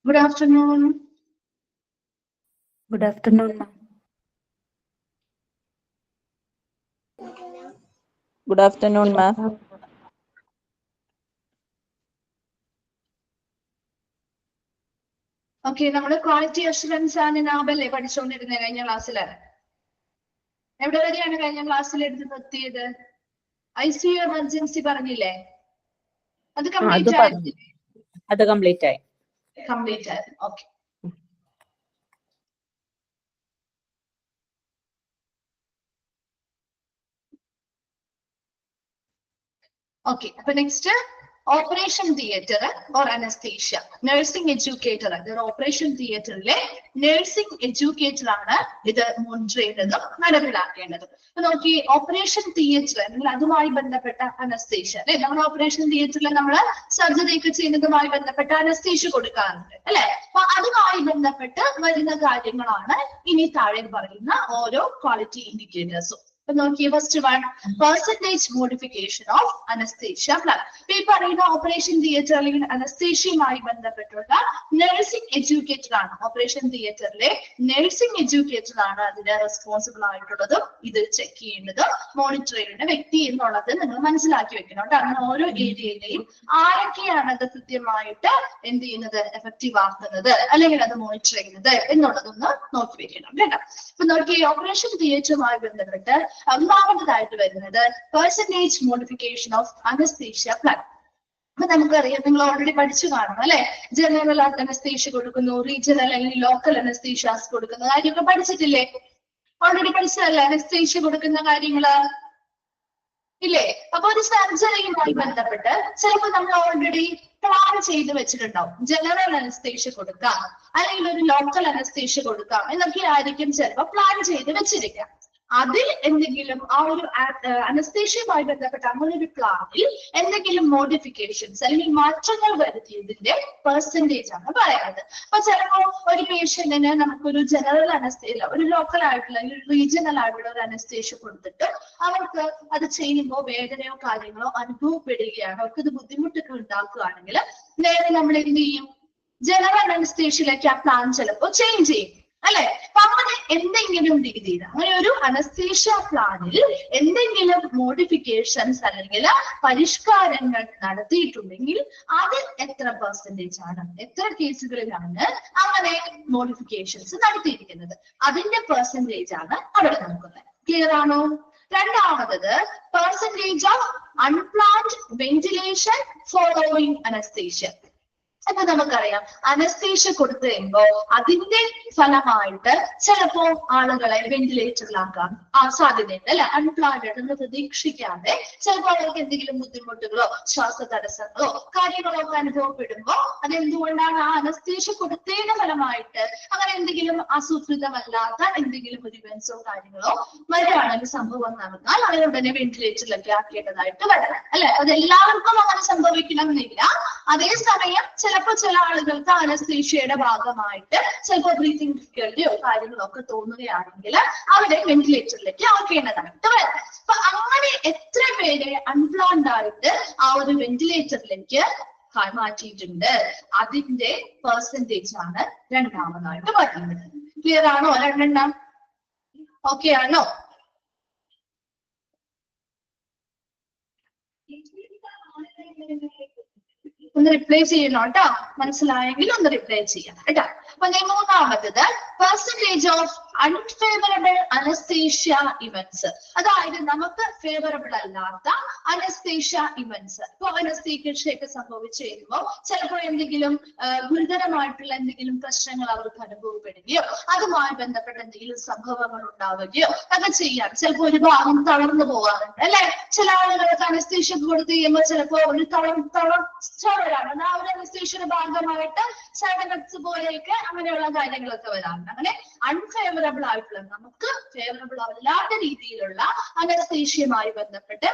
Good afternoon. Good afternoon, ma'am. Good afternoon, ma'am. Okay, നമ്മുടെ quality assurance ആണ് നാബല്ലേ പഠിച്ചുകൊണ്ടിരുന്നത് കഴിഞ്ഞ ക്ലാസ്സില്. എവിടെ വരെയാണ് കഴിഞ്ഞ ക്ലാസ്സിൽ എടുത്ത് നിർത്തിയത്? ICU എമർജൻസി പറഞ്ഞില്ലേ? അത് കംപ്ലീറ്റ് ആയി. കംപ്ലീറ്റ് ആയി. കംപ്ലീറ്റ് ആയി. ഓക്കെ. ഓക്കെ, അപ്പൊ next operation theatre or anaesthesia. Nursing educator, operation തിയേറ്ററിലെ നഴ്സിംഗ് എഡ്യൂക്കേറ്റർ ആണ് ഇത് മോണിറ്റർ ചെയ്യുന്നതും നടപ്പിലാക്കേണ്ടതും. അപ്പൊ നോക്കി, ഓപ്പറേഷൻ തിയേറ്റർ അല്ലെങ്കിൽ അതുമായി ബന്ധപ്പെട്ട അനസ്തേഷ്യ അല്ലെ, നമ്മൾ ഓപ്പറേഷൻ തിയേറ്ററിൽ നമ്മൾ സർജറി ഒക്കെ ചെയ്യുന്നതുമായി ബന്ധപ്പെട്ട അനസ്തേഷ്യ കൊടുക്കാറുണ്ട് അല്ലെ. അപ്പൊ അതുമായി ബന്ധപ്പെട്ട് വരുന്ന കാര്യങ്ങളാണ് ഇനി താഴെ പറയുന്ന ഓരോ ക്വാളിറ്റി ഇൻഡിക്കേറ്റേഴ്സും. അപ്പൊ നോക്കിയേ, first one percentage modification of anaesthesia plan. ഈ പറയുന്ന ഓപ്പറേഷൻ തിയേറ്റർ അല്ലെങ്കിൽ അനസ്തേഷ്യയുമായി ബന്ധപ്പെട്ടുള്ള നഴ്സിംഗ് എഡ്യൂക്കേറ്റർ ആണ്. ഓപ്പറേഷൻ തിയേറ്ററിലെ നഴ്സിംഗ് എഡ്യൂക്കേറ്റർ ആണ് അതിന് റെസ്പോൺസിബിൾ ആയിട്ടുള്ളതും ഇത് ചെക്ക് ചെയ്യേണ്ടതും മോണിറ്റർ ചെയ്യുന്ന വ്യക്തി എന്നുള്ളത് നിങ്ങൾ മനസ്സിലാക്കി വെക്കണം കേട്ടോ. അങ്ങനെ ഓരോ ഏരിയയിലെയും ആരൊക്കെയാണ് അത് കൃത്യമായിട്ട് എന്ത് ചെയ്യുന്നത്, എഫക്റ്റീവ് ആക്കുന്നത് അല്ലെങ്കിൽ അത് മോണിറ്റർ ചെയ്യുന്നത് എന്നുള്ളതൊന്ന് നോക്കി വെക്കണം കേട്ടോ. അപ്പൊ നോക്കി, ഓപ്പറേഷൻ തിയേറ്ററുമായി ബന്ധപ്പെട്ട് ഒന്നാമതായിട്ട് വരുന്നത് percentage modification of anaesthesia plan. അപ്പൊ നമുക്കറിയാം, നിങ്ങൾ ഓൾറെഡി പഠിച്ചു കാണണം അല്ലെ. ജനറൽ അനസ്തേഷ്യ കൊടുക്കുന്നു, റീജിയണൽ അല്ലെങ്കിൽ ലോക്കൽ അനസ്തേഷ്യാസ് കൊടുക്കുന്ന കാര്യമൊക്കെ പഠിച്ചിട്ടില്ലേ? ഓൾറെഡി പഠിച്ചതല്ലേ അനസ്തേഷ്യ കൊടുക്കുന്ന കാര്യങ്ങള് ഇല്ലേ? അപ്പൊ ഒരു സർജറിയുമായി ബന്ധപ്പെട്ട് ചിലപ്പോൾ നമ്മൾ ഓൾറെഡി പ്ലാൻ ചെയ്ത് വെച്ചിട്ടുണ്ടാവും. ജനറൽ അനസ്തേഷ്യ കൊടുക്കാം അല്ലെങ്കിൽ ഒരു ലോക്കൽ അനസ്തേഷ്യ കൊടുക്കാം എന്നൊക്കെ ആയിരിക്കും ചിലപ്പോൾ പ്ലാൻ ചെയ്ത് വെച്ചിരിക്കാം. അതിൽ എന്തെങ്കിലും ആ ഒരു അനസ്തേഷ്യയുമായി ബന്ധപ്പെട്ട അങ്ങനെ ഒരു പ്ലാനിൽ എന്തെങ്കിലും മോഡിഫിക്കേഷൻസ് അല്ലെങ്കിൽ മാറ്റങ്ങൾ വരുത്തിയതിന്റെ പെർസെന്റേജ് ആണ് പറയുന്നത്. അപ്പൊ ചിലപ്പോൾ ഒരു പേഷ്യന്റിന് നമുക്കൊരു ജനറൽ അനസ്തേഷ്യ, ഒരു ലോക്കൽ ആയിട്ടുള്ള അല്ലെങ്കിൽ റീജിയണൽ ആയിട്ടുള്ള ഒരു അനസ്തേഷ്യ കൊടുത്തിട്ട് അവർക്ക് അത് ചെയ്യുമ്പോൾ വേദനയോ കാര്യങ്ങളോ അനുഭവപ്പെടുകയാണ്, അവർക്ക് ഇത് ബുദ്ധിമുട്ടൊക്കെ ഉണ്ടാക്കുകയാണെങ്കിൽ നേരെ നമ്മൾ എന്ത് ചെയ്യും, ജനറൽ അനസ്തേഷ്യയിലേക്ക് ആ പ്ലാൻ ചിലപ്പോൾ ചേഞ്ച് ചെയ്യും അല്ലെ. അപ്പൊ അങ്ങനെ എന്തെങ്കിലും രീതിയിൽ അങ്ങനെ ഒരു അനസ്തേഷ്യ പ്ലാനിൽ എന്തെങ്കിലും മോഡിഫിക്കേഷൻസ് അല്ലെങ്കിൽ പരിഷ്കാരങ്ങൾ നടത്തിയിട്ടുണ്ടെങ്കിൽ അത് എത്ര പെർസെന്റേജ് ആണ്, എത്ര കേസുകളിലാണ് അങ്ങനെ മോഡിഫിക്കേഷൻസ് നടത്തിയിരിക്കുന്നത്, അതിന്റെ പെർസെന്റേജ് ആണ് അവിടെ നോക്കുന്നത്. ക്ലിയർ ആണോ? രണ്ടാമത് percentage of unplanned ventilation following anaesthesia. അപ്പൊ നമുക്കറിയാം, അനസ്തേഷ്യ കൊടുത്തു കഴിയുമ്പോ അതിന്റെ ഫലമായിട്ട് ചിലപ്പോ ആളുകളെ വെന്റിലേറ്ററിലാക്കാൻ സാധ്യതയുണ്ട് അല്ലെ. അൺപ്ലാൻഡ് നമ്മൾ പ്രതീക്ഷിക്കാതെ ചിലപ്പോൾ അവർക്ക് എന്തെങ്കിലും ബുദ്ധിമുട്ടുകളോ ശ്വാസ തടസ്സങ്ങളോ കാര്യങ്ങളോ ഒക്കെ അനുഭവപ്പെടുമ്പോ അതെന്തുകൊണ്ടാണ്, ആ അനസ്തേഷ്യ കൊടുത്തതിന്റെ ഫലമായിട്ട് അങ്ങനെ എന്തെങ്കിലും ആസൂത്രിതമല്ലാത്ത എന്തെങ്കിലും ഒരു ഇവന്റ്സോ കാര്യങ്ങളോ വരികയാണെങ്കിൽ, സംഭവം നടന്നാൽ അവരെ ഉടനെ വെന്റിലേറ്ററിലൊക്കെ ആക്കേണ്ടതായിട്ട് വരണം അല്ലെ. അത് എല്ലാവർക്കും അങ്ങനെ സംഭവിക്കണം എന്നില്ല. അതേസമയം ചിലപ്പോൾ ചില ആളുകൾക്ക് അനസ്തേഷ്യയുടെ ഭാഗമായിട്ട് ചിലപ്പോൾ ബ്രീത്തിങ് ഡിഫിക്കൽറ്റിയോ കാര്യങ്ങളോ ഒക്കെ തോന്നുകയാണെങ്കിൽ അവിടെ വെന്റിലേറ്ററിലേക്ക് ആക്കേണ്ടതായിട്ട് വരാം. അപ്പൊ അങ്ങനെ എത്ര പേരെ അൺപ്ലാൻഡ് ആയിട്ട് ആ ഒരു വെന്റിലേറ്ററിലേക്ക് മാറ്റിയിട്ടുണ്ട്, അതിന്റെ പെർസെന്റേജ് ആണ് രണ്ടാമതായിട്ട് പറയുന്നത്. ക്ലിയർ ആണോ? രണ്ടെണ്ണം ഓക്കെ ആണോ? ഒന്ന് റിപ്ലൈ ചെയ്യണം കേട്ടോ. മനസ്സിലായെങ്കിൽ ഒന്ന് റിപ്ലൈ ചെയ്യാം കേട്ടോ. അപ്പൊ മൂന്നാമത്തത് percentage of unfavourable anaesthesia events. അതായത് നമുക്ക് ഫേവറബിൾ അല്ലാത്ത അനസ്തേഷ്യ ഇവന്റ്സ്. ഇപ്പൊ അനസ്തേഷ്യൊക്കെ സംഭവിച്ചു കഴിയുമ്പോൾ ചിലപ്പോൾ എന്തെങ്കിലും ഗുരുതരമായിട്ടുള്ള എന്തെങ്കിലും പ്രശ്നങ്ങൾ അവർക്ക് അനുഭവപ്പെടുകയോ അതുമായി ബന്ധപ്പെട്ട എന്തെങ്കിലും സംഭവങ്ങൾ ഉണ്ടാവുകയോ ഒക്കെ ചെയ്യാം. ചിലപ്പോൾ ഒരു ഭാഗം തളർന്നു പോകാറുണ്ട് അല്ലെ. ചില ആളുകൾക്ക് അനസ്തേഷ്യ കൊടുത്തു കഴിയുമ്പോൾ ചിലപ്പോൾ ഒരു വരാറുണ്ട്. ആ ഒരു അനസ്തേഷ്യയുടെ ഭാഗമായിട്ട് സൈഡ് എഫക്ട്സ് പോലെയൊക്കെ അങ്ങനെയുള്ള കാര്യങ്ങളൊക്കെ വരാറുണ്ട്. അങ്ങനെ അൺഫേവറബിൾ ആയിട്ടുള്ള, നമുക്ക് ഫേവറബിൾ അല്ലാത്ത രീതിയിലുള്ള അനസ്തേഷ്യയുമായി ബന്ധപ്പെട്ട്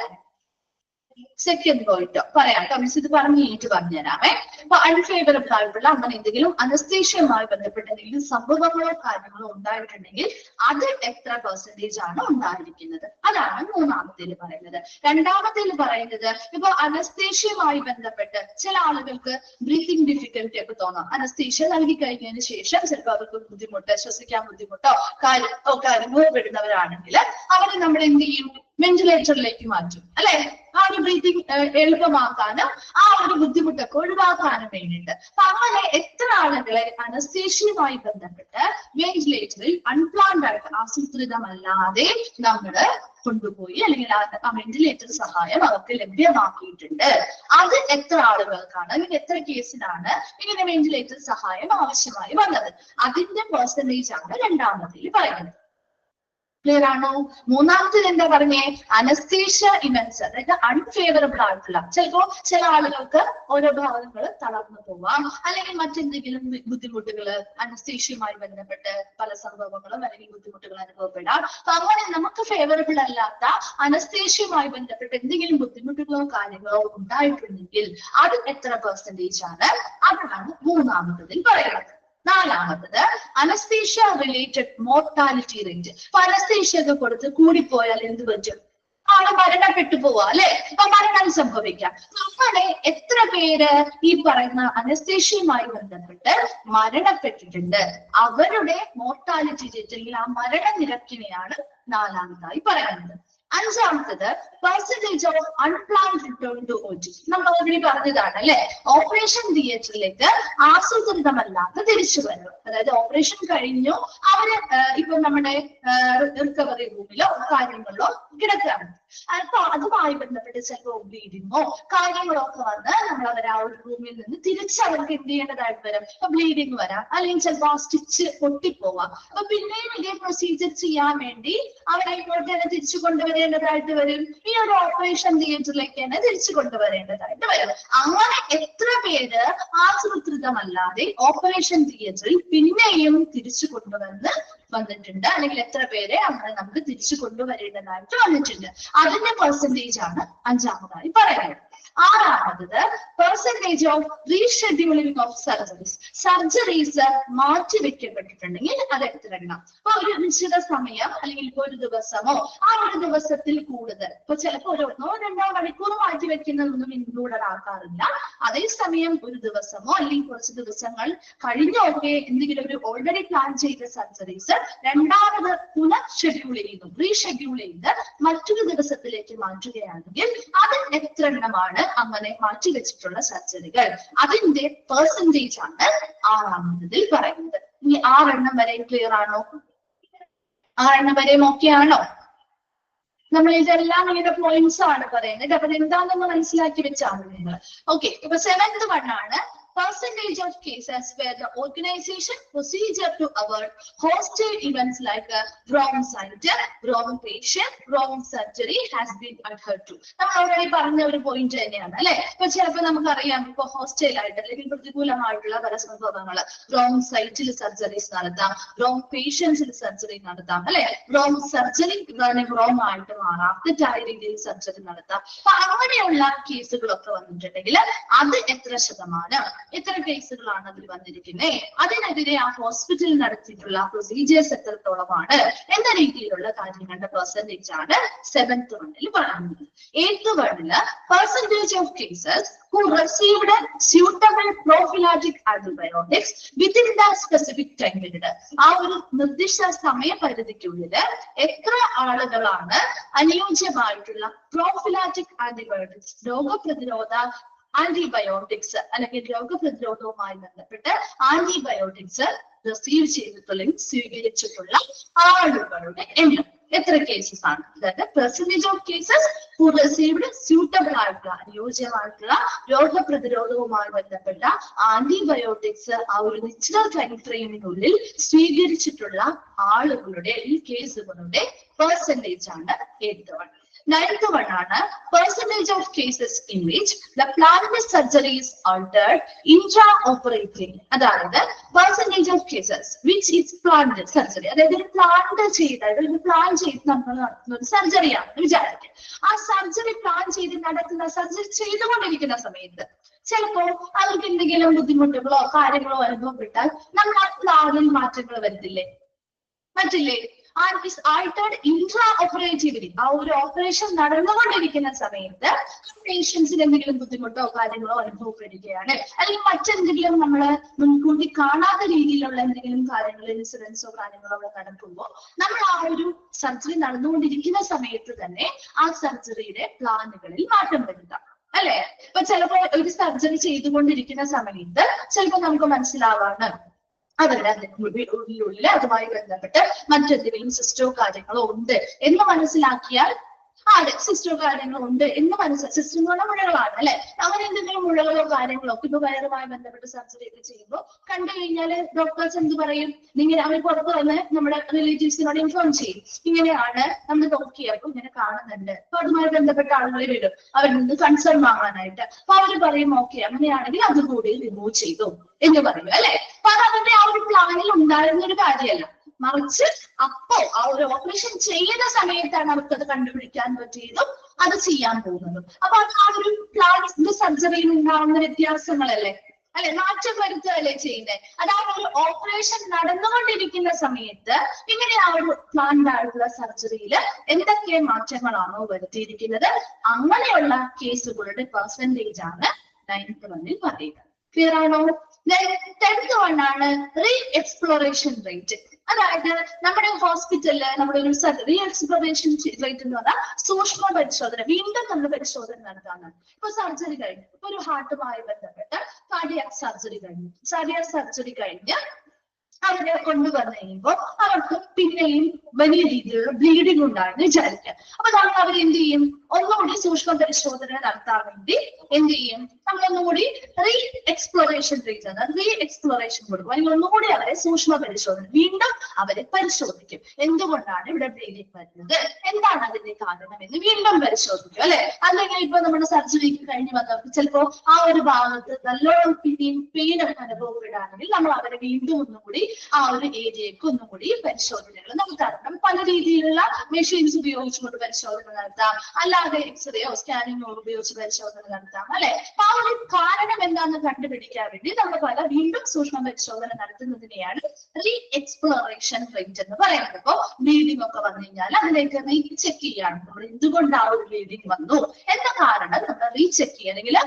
സെക്കൻഡ് പോയിന്റ് പറയാം കേട്ടോ. മിസ് ഇത് പറഞ്ഞിട്ട് പറഞ്ഞുതരാമേ. അപ്പൊ അൺഫേവറബിൾ ആയിട്ടുള്ള അങ്ങനെ എന്തെങ്കിലും അനസ്തേഷ്യയുമായി ബന്ധപ്പെട്ട എന്തെങ്കിലും സംഭവങ്ങളോ കാര്യങ്ങളോ ഉണ്ടായിട്ടുണ്ടെങ്കിൽ അത് എത്ര പെർസെന്റേജ് ആണ് ഉണ്ടായിരിക്കുന്നത്, അതാണ് മൂന്നാമത്തേല് പറയുന്നത്. രണ്ടാമത്തേല് പറയുന്നത് ഇപ്പൊ അനസ്തേഷ്യയുമായി ബന്ധപ്പെട്ട് ചില ആളുകൾക്ക് ബ്രീത്തിങ് ഡിഫിക്കൽറ്റി ഒക്കെ തോന്നാം. അനസ്തേഷ്യ നൽകി കഴിഞ്ഞതിന് ശേഷം ചിലപ്പോൾ അവർക്ക് ബുദ്ധിമുട്ട്, ശ്വസിക്കാൻ ബുദ്ധിമുട്ടോ അനുഭവപ്പെടുന്നവരാണെങ്കിൽ അവരെ നമ്മൾ എന്ത് ചെയ്യും, വെന്റിലേറ്ററിലേക്ക് മാറ്റും അല്ലെ. ആ ഒരു ബ്രീത്തിങ് എളുപ്പമാക്കാനും ആ ഒരു ബുദ്ധിമുട്ടൊക്കെ ഒഴിവാക്കാനും വേണ്ടിയിട്ട്. അപ്പൊ അങ്ങനെ എത്ര ആളുകളെ അനസ്തേഷ്യയുമായി ബന്ധപ്പെട്ട് വെന്റിലേറ്ററിൽ അൺപ്ലാൻഡ് ആയിട്ട് ആസൂത്രിതമല്ലാതെ നമ്മള് കൊണ്ടുപോയി അല്ലെങ്കിൽ ആ വെന്റിലേറ്റർ സഹായം അവർക്ക് ലഭ്യമാക്കിയിട്ടുണ്ട്, അത് എത്ര ആളുകൾക്കാണ് അല്ലെങ്കിൽ എത്ര കേസിലാണ് ഇങ്ങനെ വെന്റിലേറ്റർ സഹായം ആവശ്യമായി വന്നത്, അതിന്റെ പെർസെന്റേജ് ആണ് രണ്ടാമത്തിൽ പറയുന്നത്. ക്ലിയർ ആണോ? മൂന്നാമത്തേത് എന്താ പറഞ്ഞേ, അനസ്തേഷ്യ ഇവന്റ്സ്, അതായത് അൺഫേവറബിൾ ആയിട്ടുള്ള ചിലപ്പോ ചില ആളുകൾക്ക് ഓരോ ഭാഗങ്ങൾ തളർന്നു പോവാം, അല്ലെങ്കിൽ മറ്റെന്തെങ്കിലും ബുദ്ധിമുട്ടുകൾ അനസ്തേഷ്യയുമായി ബന്ധപ്പെട്ട് പല സംഭവങ്ങളും അല്ലെങ്കിൽ ബുദ്ധിമുട്ടുകൾ അനുഭവപ്പെടാം. അപ്പൊ അങ്ങനെ നമുക്ക് ഫേവറബിൾ അല്ലാത്ത അനസ്തേഷ്യയുമായി ബന്ധപ്പെട്ട് എന്തെങ്കിലും ബുദ്ധിമുട്ടുകളോ കാര്യങ്ങളോ ഉണ്ടായിട്ടുണ്ടെങ്കിൽ അത് എത്ര പെർസെന്റേജ് ആണ്, അതാണ് മൂന്നാമത്തതിൽ പറയുന്നത്. നാലാമത്തത് അനസ്തേഷ്യ റിലേറ്റഡ് മോർട്ടാലിറ്റി റേറ്റ്. അപ്പൊ അനസ്തേഷ്യ ഒക്കെ കൊടുത്ത് കൂടിപ്പോയാൽ എന്ത് പറ്റും, ആള് മരണപ്പെട്ടു പോവാ അല്ലെ, അപ്പൊ മരണം സംഭവിക്കാം. അങ്ങനെ എത്ര പേര് ഈ പറയുന്ന അനസ്തേഷ്യയുമായി ബന്ധപ്പെട്ട് മരണപ്പെട്ടിട്ടുണ്ട്, അവരുടെ മോർട്ടാലിറ്റി റേറ്റ് അല്ലെങ്കിൽ ആ മരണനിരക്കിനെയാണ് നാലാമതായി പറയുന്നത്. അഞ്ചാമത്തത് percentage of unplanned return to OT. നമ്മൾ ഓൾറെഡി പറഞ്ഞതാണ് അല്ലെ, ഓപ്പറേഷൻ തിയേറ്ററിലേക്ക് ആസൂത്രിതമല്ലാത്ത തിരിച്ചുവരവ്. അതായത് ഓപ്പറേഷൻ കഴിഞ്ഞു അവര് ഇപ്പൊ നമ്മുടെ റിക്കവറി റൂമിലോ കാര്യങ്ങളിലോ കിടക്കുകയാണ്. അപ്പൊ അതുമായി ബന്ധപ്പെട്ട് ചിലപ്പോൾ ബ്ലീഡിങ്ങോ കാര്യങ്ങളോ ഒക്കെ വന്ന് നമ്മൾ അവർ ആ ഒരു റൂമിൽ നിന്ന് തിരിച്ച് അവർക്ക് എന്ത് ചെയ്യേണ്ടതായിട്ട് വരും, ഇപ്പൊ ബ്ലീഡിങ് വരാം, അല്ലെങ്കിൽ ചിലപ്പോൾ ആ സ്റ്റിച്ച് പൊട്ടിപ്പോവാം. അപ്പൊ പിന്നെയും ഇതേ പ്രൊസീജിയർ ചെയ്യാൻ വേണ്ടി അവരെ ഇങ്ങോട്ട് തന്നെ തിരിച്ചു കൊണ്ടുവരേണ്ടതായിട്ട് വരും, ഈ ഒരു ഓപ്പറേഷൻ തിയേറ്ററിലേക്ക് തന്നെ തിരിച്ചു കൊണ്ടുവരേണ്ടതായിട്ട് വരും. അങ്ങനെ എത്ര പേര് ആസൂത്രിതമല്ലാതെ ഓപ്പറേഷൻ തിയേറ്ററിൽ പിന്നെയും തിരിച്ചു വന്നിട്ടുണ്ട്, അല്ലെങ്കിൽ എത്ര പേരെ അങ്ങനെ നമുക്ക് തിരിച്ചു കൊണ്ടുവരേണ്ടതായിട്ട് വന്നിട്ടുണ്ട്, അതിന്റെ പെർസെന്റേജ് ആണ് അഞ്ചാമതായി പറയുന്നത്. ആറാമത് percentage of rescheduling of surgeries. Surgeries മാറ്റിവെക്കപ്പെട്ടിട്ടുണ്ടെങ്കിൽ അത് എത്ര എണ്ണം. അപ്പൊ ഒരു നിശ്ചിത സമയം അല്ലെങ്കിൽ ഇപ്പൊ ഒരു ദിവസമോ ആ ഒരു ദിവസത്തിൽ കൂടുതൽ, ഇപ്പൊ ചിലപ്പോൾ ഒരു 1-2 മണിക്കൂർ മാറ്റിവെക്കുന്നതൊന്നും ഇൻക്ലൂഡഡ് ആക്കാറില്ല. അതേസമയം ഒരു ദിവസമോ അല്ലെങ്കിൽ കുറച്ച് ദിവസങ്ങൾ കഴിഞ്ഞൊക്കെ എന്തെങ്കിലും ഒരു ഓൾറെഡി പ്ലാൻ ചെയ്ത സർജറീസ് രണ്ടാമത് പുനഃഷെഡ്യൂൾ ചെയ്യുന്നു, റീഷെഡ്യൂൾ ചെയ്ത് മറ്റൊരു ദിവസത്തിലേക്ക് മാറ്റുകയാണെങ്കിൽ അത് എത്ര എണ്ണമാണ് അങ്ങനെ മാറ്റിവെച്ചിട്ടുള്ള സർജറികൾ, അതിന്റെ പെർസെന്റേജ് ആണ് ആറാമതിൽ പറയുന്നത്. ഇനി 6 എണ്ണം വരെ ക്ലിയർ ആണോ? 6 എണ്ണം വരെ ഓക്കെ ആണോ? നമ്മൾ ഇതെല്ലാം ഇങ്ങനെ പോയിന്റ്സ് ആണ് പറയുന്നത്, അപ്പൊ എന്താണെന്ന് മനസ്സിലാക്കി വെച്ചാൽ നിങ്ങൾ. ഓക്കെ, ഇപ്പൊ 7th വൺ ആണ് percentage of cases where the organization procedure to avoid hostile events like wrong site, wrong patient, wrong surgery has been adhered to. നമ്മൾ ഓൾറെഡി പറഞ്ഞ ഒരു പോയിന്റ് തന്നെയാണ് അല്ലെ. ഇപ്പൊ ചിലപ്പോൾ നമുക്കറിയാം ഇപ്പൊ ഹോസ്റ്റൈൽ ആയിട്ട് അല്ലെങ്കിൽ പ്രതികൂലമായിട്ടുള്ള പല സംഭവങ്ങൾ, റോങ് സൈറ്റിൽ സർജറീസ് നടത്താം, റോങ് പേഷ്യൻസിൽ സർജറി നടത്താം അല്ലെ, റോങ് സർജറി റോങ് ആയിട്ട് മാറാം, തെറ്റായ രീതിയിൽ സർജറി നടത്താം. അപ്പൊ അങ്ങനെയുള്ള കേസുകളൊക്കെ വന്നിട്ടുണ്ടെങ്കിൽ അത് എത്ര ശതമാനം, എത്ര കേസുകളാണ് അതിൽ വന്നിരിക്കുന്നത്, അതിനെതിരെ ആ ഹോസ്പിറ്റലിൽ നടത്തിയിട്ടുള്ള പ്രൊസീജിയേഴ്സ് എത്രത്തോളമാണ് എന്ന രീതിയിലുള്ള കാര്യങ്ങളുടെ പെർസെന്റേജ് ആണ് 7th വണ്ണിൽ പറയുന്നത്. 8th വണ്ണില് percentage of cases who received suitable prophylactic antibiotics within the specific time period. ആ ഒരു നിർദ്ദിഷ്ട സമയപരിധിക്കുള്ളിൽ എത്ര ആളുകളാണ് അനുയോജ്യമായിട്ടുള്ള പ്രോഫിലാറ്റിക് ആന്റിബയോട്ടിക്സ്, രോഗപ്രതിരോധ ആന്റിബയോട്ടിക്സ് അല്ലെങ്കിൽ രോഗപ്രതിരോധവുമായി ബന്ധപ്പെട്ട് ആന്റിബയോട്ടിക്സ് റിസീവ് ചെയ്തിട്ടുള്ള സ്വീകരിച്ചിട്ടുള്ള ആളുകളുടെ എണ്ണം എത്ര കേസസ് ആണ്. അതായത് percentage of cases who received suitable ആയിട്ടുള്ള അനുയോജ്യമായിട്ടുള്ള രോഗപ്രതിരോധവുമായി ബന്ധപ്പെട്ട ആന്റിബയോട്ടിക്സ് ആ ഒരു നിശ്ചിത ടൈം ഫ്രെയിമിനുള്ളിൽ സ്വീകരിച്ചിട്ടുള്ള ആളുകളുടെ ഈ കേസുകളുടെ പെർസെന്റേജ് ആണ് 8th വൺ. Ninth one ആണ് percentage of cases in which the planned surgery is altered intra-operatively. അതായത് percentage of cases which is planned surgery. അതായത് പ്ലാൻ ചെയ്ത് നമ്മൾ നടത്തുന്ന ഒരു സർജറിയാണെന്ന് വിചാരിക്കുക. ആ സർജറി പ്ലാൻ ചെയ്ത് നടത്തുന്ന സർജറി ചെയ്തുകൊണ്ടിരിക്കുന്ന സമയത്ത് ചിലപ്പോ അവർക്ക് എന്തെങ്കിലും ബുദ്ധിമുട്ടുകളോ കാര്യങ്ങളോ അനുഭവപ്പെട്ടാൽ നമ്മൾ ആ പ്ലാനിൽ മാറ്റങ്ങൾ വരുത്തില്ലേ? പറ്റില്ലേ? And is altered intra operatively. ആ ഒരു ഓപ്പറേഷൻ നടന്നുകൊണ്ടിരിക്കുന്ന സമയത്ത് പേഷ്യൻസിന് എന്തെങ്കിലും ബുദ്ധിമുട്ടോ കാര്യങ്ങളോ അനുഭവപ്പെടുകയാണ്, അല്ലെങ്കിൽ മറ്റെന്തെങ്കിലും നമ്മൾ മുൻകൂട്ടി കാണാത്ത രീതിയിലുള്ള എന്തെങ്കിലും കാര്യങ്ങൾ ഇൻസിഡൻസോ കാര്യങ്ങളോ അവിടെ നടക്കുമ്പോൾ നമ്മൾ ആ ഒരു സർജറി നടന്നുകൊണ്ടിരിക്കുന്ന സമയത്ത് തന്നെ ആ സർജറിയുടെ പ്ലാനുകളിൽ മാറ്റം വരുത്താം, അല്ലെ? ഇപ്പൊ ചിലപ്പോ ഒരു സർജറി ചെയ്തുകൊണ്ടിരിക്കുന്ന സമയത്ത് ചിലപ്പോ നമുക്ക് മനസ്സിലാവാണ് അവരുടെ ഉള്ളിൽ അതുമായി ബന്ധപ്പെട്ട് മറ്റെന്തെങ്കിലും സിസ്റ്റോ കാര്യങ്ങളോ ഉണ്ട് എന്ന് മനസ്സിലാക്കിയാൽ, അതെ സിസ്റ്റോ കാര്യങ്ങളോ ഉണ്ട് എന്ന് സിസ്റ്റം മുഴകളാണ്, അല്ലെ? അങ്ങനെ എന്തെങ്കിലും മുഴകളോ കാര്യങ്ങളോ ഇപ്പൊ വയറുമായി ബന്ധപ്പെട്ട് സർജറി ഒക്കെ ചെയ്യുമ്പോൾ കണ്ടു കഴിഞ്ഞാൽ ഡോക്ടേഴ്സ് എന്ത് പറയും? ഇങ്ങനെ അവർ പുറത്ത് വന്ന് നമ്മുടെ റിലേറ്റീവ്സിനോട് ഇൻഫോം ചെയ്യും, ഇങ്ങനെയാണ് നമ്മൾ നോക്കിയപ്പോൾ ഇങ്ങനെ കാണുന്നുണ്ട്. അപ്പൊ അതുമായി ബന്ധപ്പെട്ട ആളുകളെ വരും അവരിൽ നിന്ന് കൺസേൺ വാങ്ങാനായിട്ട്. അപ്പൊ അവര് പറയും ഓക്കെ അങ്ങനെയാണെങ്കിൽ അതുകൂടി റിമൂവ് ചെയ്തു എന്ന് പറയും, അല്ലെ? അപ്പൊ അതവരുടെ ആ ഒരു പ്ലാനിൽ ഉണ്ടായിരുന്ന ഒരു കാര്യമല്ല, മറിച്ച് അപ്പോ ആ ഒരു ഓപ്പറേഷൻ ചെയ്യുന്ന സമയത്താണ് അവർക്ക് അത് കണ്ടുപിടിക്കാൻ പറ്റിയതും അത് ചെയ്യാൻ പോകുന്നതും. അപ്പൊ അത് ആ ഒരു പ്ലാനിന്റെ സർജറിയിൽ ഉണ്ടാകുന്ന വ്യത്യാസങ്ങളല്ലേ, അല്ലെ? മാറ്റം വരുത്തുകയല്ലേ ചെയ്യുന്നത്. അതാണ് ഒരു ഓപ്പറേഷൻ നടന്നുകൊണ്ടിരിക്കുന്ന സമയത്ത് ഇങ്ങനെ ആ ഒരു പ്ലാൻഡ് ആയിട്ടുള്ള സർജറിയിൽ എന്തൊക്കെ മാറ്റങ്ങളാണോ വരുത്തിയിരിക്കുന്നത് അങ്ങനെയുള്ള കേസുകളുടെ പെർസെന്റേജ് ആണ് 9th വണ്ണിൽ പറയുന്നത്. ക്ലിയർ ആണോ? 10th വണ്ണാണ് re exploration rate. അതായത് നമ്മുടെ ഹോസ്പിറ്റലില് നമ്മുടെ ഒരു റീ എക്സ്പ്ലോറേഷൻ റേറ്റ് എന്ന് പറഞ്ഞാൽ സൂക്ഷ്മ പരിശോധന, വീണ്ടും നമ്മൾ പരിശോധന നടത്താനാണ്. ഇപ്പൊ സർജറി കഴിഞ്ഞു, ഇപ്പൊ ഒരു ഹാർട്ടുമായി ബന്ധപ്പെട്ട് കാർഡിയാക് സർജറി കഴിഞ്ഞ് അവരെ കൊണ്ടുവന്നു കഴിയുമ്പോൾ അവർക്ക് പിന്നെയും വലിയ രീതിയിലുള്ള ബ്ലീഡിംഗ് ഉണ്ടായെന്ന് വിചാരിക്കുക. അപ്പൊ നമ്മൾ അവർ എന്ത് ചെയ്യും? ഒന്നുകൂടി സൂക്ഷ്മ പരിശോധന നടത്താൻ വേണ്ടി എന്ത് ചെയ്യും? നമ്മളൊന്നുകൂടി റീ എക്സ്പ്ലോറേഷൻ കൊടുക്കും, അല്ലെങ്കിൽ ഒന്നുകൂടി അവരെ സൂക്ഷ്മ പരിശോധന വീണ്ടും അവരെ പരിശോധിക്കും. എന്തുകൊണ്ടാണ് ഇവിടെ ബ്ലീഡിംഗ് വരുന്നത്, എന്താണ് അതിന്റെ കാരണം എന്ന് വീണ്ടും പരിശോധിക്കും, അല്ലെ? അല്ലെങ്കിൽ ഇപ്പൊ നമ്മുടെ സർജറിക്ക് കഴിഞ്ഞ് വന്നവർക്ക് ചിലപ്പോ ആ ഒരു ഭാഗത്ത് നല്ലോണം പെയിൻ ഒക്കെ അനുഭവപ്പെടുകയാണെങ്കിൽ നമ്മൾ അവരെ വീണ്ടും ഒന്നുകൂടി ആ ഒരു ഏരിയക്ക് ഒന്നുകൂടി പരിശോധനകൾ നടത്താറുണ്ട്. പല രീതിയിലുള്ള മെഷീൻസ് ഉപയോഗിച്ചുകൊണ്ട് പരിശോധന നടത്താം, അല്ലാതെ എക്സ്റേയോ സ്കാനിങ്ങോ ഉപയോഗിച്ച് പരിശോധന നടത്താം, അല്ലെ? അപ്പൊ ആ ഒരു കാരണം എന്താണെന്ന് കണ്ടുപിടിക്കാൻ വേണ്ടി നമ്മൾ വീണ്ടും സൂക്ഷ്മ പരിശോധന നടത്തുന്നതിനെയാണ് റീ എക്സ്പ്ലോറേഷൻ റേറ്റ് എന്ന് പറയുന്നത്. അപ്പൊ ബ്ലീഡിംഗ് ഒക്കെ വന്നു കഴിഞ്ഞാൽ അതിലേക്ക് റീചെക്ക് ചെയ്യാണ് നമ്മൾ, എന്തുകൊണ്ട് ആ ഒരു ബ്ലീഡിംഗ് വന്നു എന്ന കാരണം നമ്മൾ റീചെക്ക് ചെയ്യണമെങ്കിൽ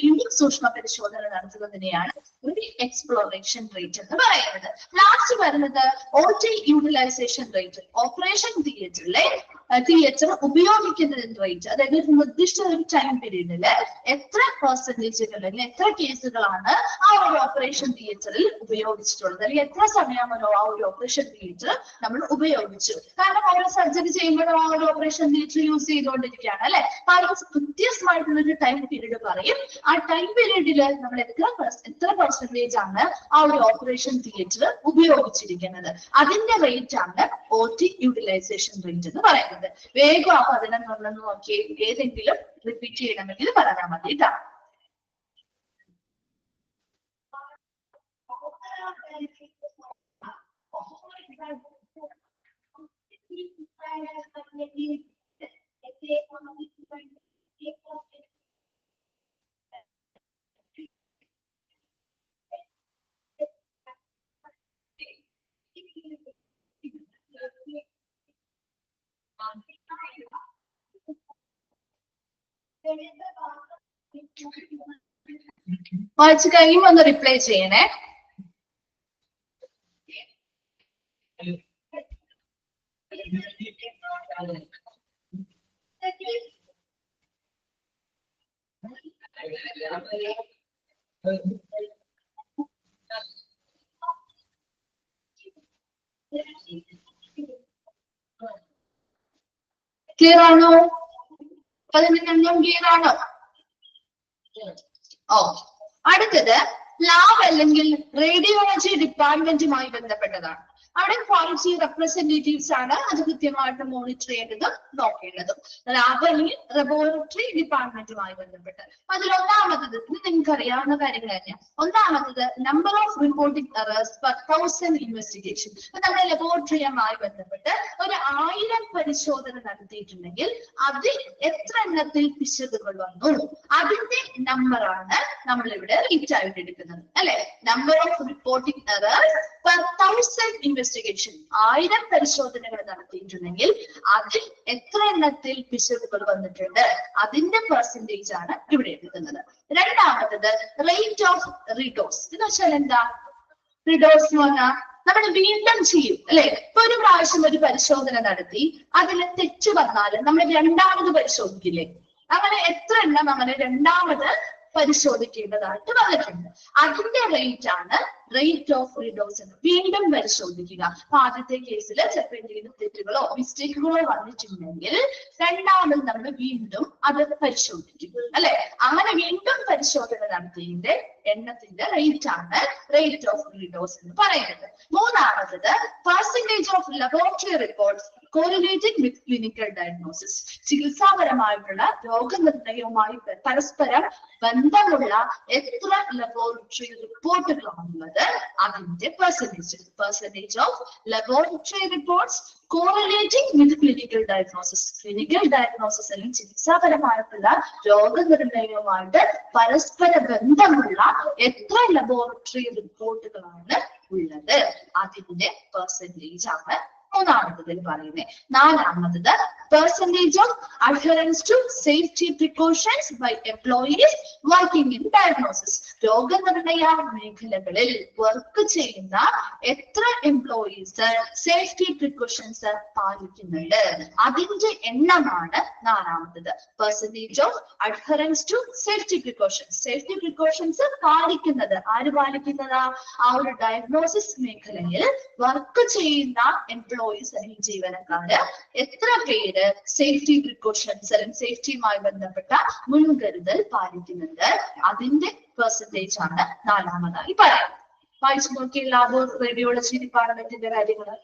വീണ്ടും സൂക്ഷ്മ പരിശോധന നടത്തുന്നതിനെയാണ് റീ എക്സ്പ്ലോറേഷൻ റേറ്റ് എന്ന് പറയുന്നത്. ലാസ്റ്റ് വരുന്നത് OT utilisation rate. Operation theatre ഉപയോഗിക്കുന്നതിന്റെ റേറ്റ്, അതായത് നിർദ്ദിഷ്ട ഒരു ടൈം പീരീഡില് എത്ര പെർസെന്റേജുകൾ അല്ലെങ്കിൽ എത്ര കേസുകളാണ് ആ ഒരു ഓപ്പറേഷൻ തിയേറ്ററിൽ ഉപയോഗിച്ചിട്ടുള്ളത്, അല്ലെങ്കിൽ എത്ര സമയമോ ആ ഒരു ഓപ്പറേഷൻ തിയേറ്റർ നമ്മൾ ഉപയോഗിച്ചു. കാരണം ഓരോ സർജറി ചെയ്യുമ്പോഴും ആ ഒരു ഓപ്പറേഷൻ തിയേറ്റർ യൂസ് ചെയ്തുകൊണ്ടിരിക്കുകയാണ്, അല്ലെ? അപ്പൊ ആ വ്യത്യസ്തമായിട്ടുള്ള ഒരു ടൈം പീരീഡ് പറയും. ആ ടൈം പീരീഡില് നമ്മൾ എത്ര പെർസെന്റേജ് ആണ് ആ ഒരു ഓപ്പറേഷൻ തിയേറ്റർ ഉപയോഗിച്ചിരിക്കുന്നത്, അതിന്റെ റേറ്റ് ആണ് OT യൂട്ടിലൈസേഷൻ റേറ്റ് എന്ന് പറയുന്നത്. വേഗം ആ 11 നോക്കി ഏതെങ്കിലും റിപ്പീറ്റ് ചെയ്യണമെങ്കിൽ പറഞ്ഞാൽ മതി കേട്ടോ. വായിച്ചു കഴിയുമ്പോൾ ഒന്ന് റിപ്ലൈ ചെയ്യണേ. ക്ലിയർ ആണോ? 11 ക്ലിയർ ആണോ? ഓക്കെ. അടുത്തത് ലാബ് അല്ലെങ്കിൽ റേഡിയോളജി ഡിപ്പാർട്ട്മെന്റുമായി ബന്ധപ്പെട്ടതാണ്. അവിടെ ക്വാളിറ്റി റെപ്രസെന്റേറ്റീവ്സ് ആണ് അത് കൃത്യമായിട്ട് മോണിറ്റർ ചെയ്യേണ്ടതും നോക്കേണ്ടതും. ലബോറട്ടറി ഡിപ്പാർട്ട്മെന്റുമായി ബന്ധപ്പെട്ട് അതിൽ ഒന്നാമത്തത് നിങ്ങൾക്ക് അറിയാവുന്ന കാര്യങ്ങൾ തന്നെയാണ്. ഒന്നാമത്തത് number of reporting errors per 1000 investigation. നമ്മുടെ ലബോറട്ടറിയുമായി ബന്ധപ്പെട്ട് ഒരു 1000 പരിശോധന നടത്തിയിട്ടുണ്ടെങ്കിൽ അതിൽ എത്ര എണ്ണത്തിൽ പിശകുകൾ വന്നു അതിന്റെ നമ്പറാണ് നമ്മൾ ഇവിടെ റേറ്റ് ആയിട്ട് എടുക്കുന്നത് അല്ലെ. Number of reporting errors per 1000 investigation. 1000 പരിശോധനകൾ നടത്തിയിട്ടുണ്ടെങ്കിൽ അതിൽ എത്ര എണ്ണത്തിൽ പിശകുകൾ വന്നിട്ടുണ്ട് അതിന്റെ പെർസെന്റേജ് ആണ് ഇവിടെ എടുക്കുന്നത്. രണ്ടാമത്തത് റേറ്റ് ഓഫ് റിഡോസ്. എന്ന് വെച്ചാൽ എന്താ? റിഡോസ് എന്ന് പറഞ്ഞാൽ നമ്മൾ വീണ്ടും ചെയ്യും അല്ലെ. ഇപ്പൊ ഒരു പ്രാവശ്യം ഒരു പരിശോധന നടത്തി അതിൽ തെറ്റ് വന്നാൽ നമ്മൾ രണ്ടാമത് പരിശോധിക്കില്ലേ? അങ്ങനെ എത്ര എണ്ണം നമ്മൾ രണ്ടാമത് പരിശോധിക്കേണ്ടതായിട്ട് വന്നിട്ടുണ്ട്. അതിന്റെ റേറ്റ് ആണ് റേറ്റ് ഓഫ് റിഡോസ് എന്ന്. വീണ്ടും പരിശോധിക്കുക. അപ്പൊ ആദ്യത്തെ കേസിൽ ചിലപ്പോൾ എന്തെങ്കിലും തെറ്റുകളോ മിസ്റ്റേക്കുകളോ വന്നിട്ടുണ്ടെങ്കിൽ രണ്ടാമത് നമ്മൾ വീണ്ടും അത് പരിശോധിക്കും അല്ലെ. അങ്ങനെ വീണ്ടും പരിശോധന നടത്തിയതിന്റെ എണ്ണത്തിന്റെ റേറ്റ് ആണ് റേറ്റ് ഓഫ് റിഡോസ് എന്ന് പറയുന്നത്. മൂന്നാമത്തത് percentage of laboratory reports correlating with clinical diagnosis. ചികിത്സാപരമായിട്ടുള്ള രോഗനിർണയവുമായി പരസ്പരം ബന്ധമുള്ള എത്ര ലബോറട്ടറി റിപ്പോർട്ടുകളാണുള്ളത് അതിന്റെ percentage of laboratory reports correlating with clinical diagnosis. Clinical diagnosis അല്ലെങ്കിൽ ചികിത്സാപരമായിട്ടുള്ള രോഗനിർണയവുമായിട്ട് പരസ്പര ബന്ധമുള്ള എത്ര ലബോറട്ടറി റിപ്പോർട്ടുകളാണ് ഉള്ളത് അതിന്റെ പെർസെന്റേജ് ആണ് മൂന്നാമത്തതിൽ പറയുന്നത്. നാലാമത്തത് percentage of adherence to safety precautions by employees working in diagnosis. രോഗനിർണയ മേഖലകളിൽ വർക്ക് ചെയ്യുന്ന എത്ര എംപ്ലോയീസ് സേഫ്റ്റി പ്രിക്കോഷൻസ് പാലിക്കുന്നുണ്ട് അതിന്റെ എണ്ണമാണ് നാലാമത്തത്. Percentage of adherence to safety precautions. Safety precautions പാലിക്കുന്നത് ആര് പാലിക്കുന്നതാ? ആ ഒരു ഡയഗ്നോസിസ് മേഖലയിൽ വർക്ക് ചെയ്യുന്ന എംപ്ലോയീസ് അല്ലെങ്കിൽ ജീവനക്കാര് എത്ര പേര് സേഫ്റ്റി പ്രിക്കോഷൻസ് അല്ലെങ്കിൽ സേഫ്റ്റിയുമായി ബന്ധപ്പെട്ട മുൻകരുതൽ പാലിക്കുന്നുണ്ട് അതിന്റെ പെർസെന്റേജ് ആണ് നാലാമതായി പറയാം. വായിച്ചു നോക്കിയ ലാബ് റേഡിയോളജി ഡിപ്പാർട്ട്മെന്റിന്റെ കാര്യങ്ങള്.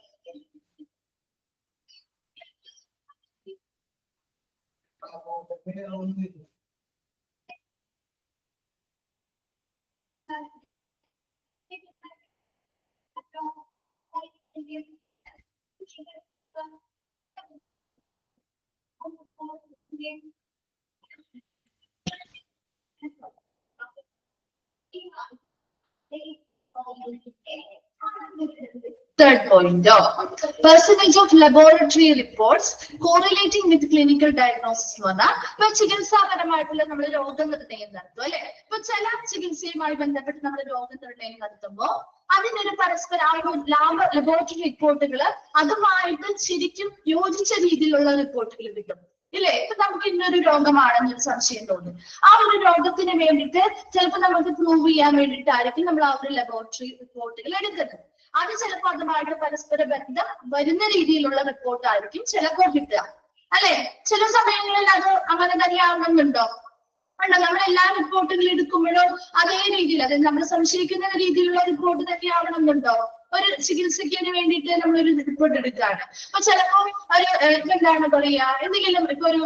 Third point, percentage of laboratory reports correlating with clinical diagnosis എന്ന് പറഞ്ഞാൽ ഇപ്പൊ ചികിത്സാപരമായിട്ടുള്ള നമ്മൾ രോഗനിർണയം നടത്തും അല്ലെ. ഇപ്പൊ ചില ചികിത്സയുമായി ബന്ധപ്പെട്ട് നമ്മൾ രോഗനിർണയം നടത്തുമ്പോൾ അതിനൊരു പരസ്പര ലബോറട്ടറി റിപ്പോർട്ടുകൾ അതുമായിട്ട് ശരിക്കും യോജിച്ച രീതിയിലുള്ള റിപ്പോർട്ടുകൾ കിട്ടും ഇല്ലേ. ഇപ്പൊ നമുക്ക് ഇന്നൊരു രോഗമാണെന്നൊരു സംശയം തോന്നും. ആ ഒരു രോഗത്തിന് വേണ്ടിയിട്ട് ചിലപ്പോൾ നമുക്ക് പ്രൂവ് ചെയ്യാൻ വേണ്ടിയിട്ടായിരിക്കും നമ്മൾ ആ ഒരു ലബോറട്ടറി റിപ്പോർട്ടുകൾ എടുക്കുന്നത്. അത് ചിലപ്പോൾ അതുമായിട്ട് പരസ്പര ബന്ധം വരുന്ന രീതിയിലുള്ള റിപ്പോർട്ടായിരിക്കും ചിലപ്പോൾ കിട്ടുക അല്ലെ. ചില സമയങ്ങളിൽ അത് അങ്ങനെ തന്നെ ആവണമെന്നുണ്ടോ? അല്ല, നമ്മൾ എല്ലാ റിപ്പോർട്ടുകൾ എടുക്കുമ്പോഴും അതേ രീതിയിൽ അതായത് നമ്മൾ സംശയിക്കുന്ന രീതിയിലുള്ള റിപ്പോർട്ട് തന്നെ ആവണമെന്നുണ്ടോ? ഒരു ചികിത്സയ്ക്ക് വേണ്ടിയിട്ട് നമ്മളൊരു റിപ്പോർട്ട് എടുക്കുകയാണ്. അപ്പൊ ചിലപ്പോൾ ഒരു എന്താണ് പറയാ എന്തെങ്കിലും ഇപ്പൊ ഒരു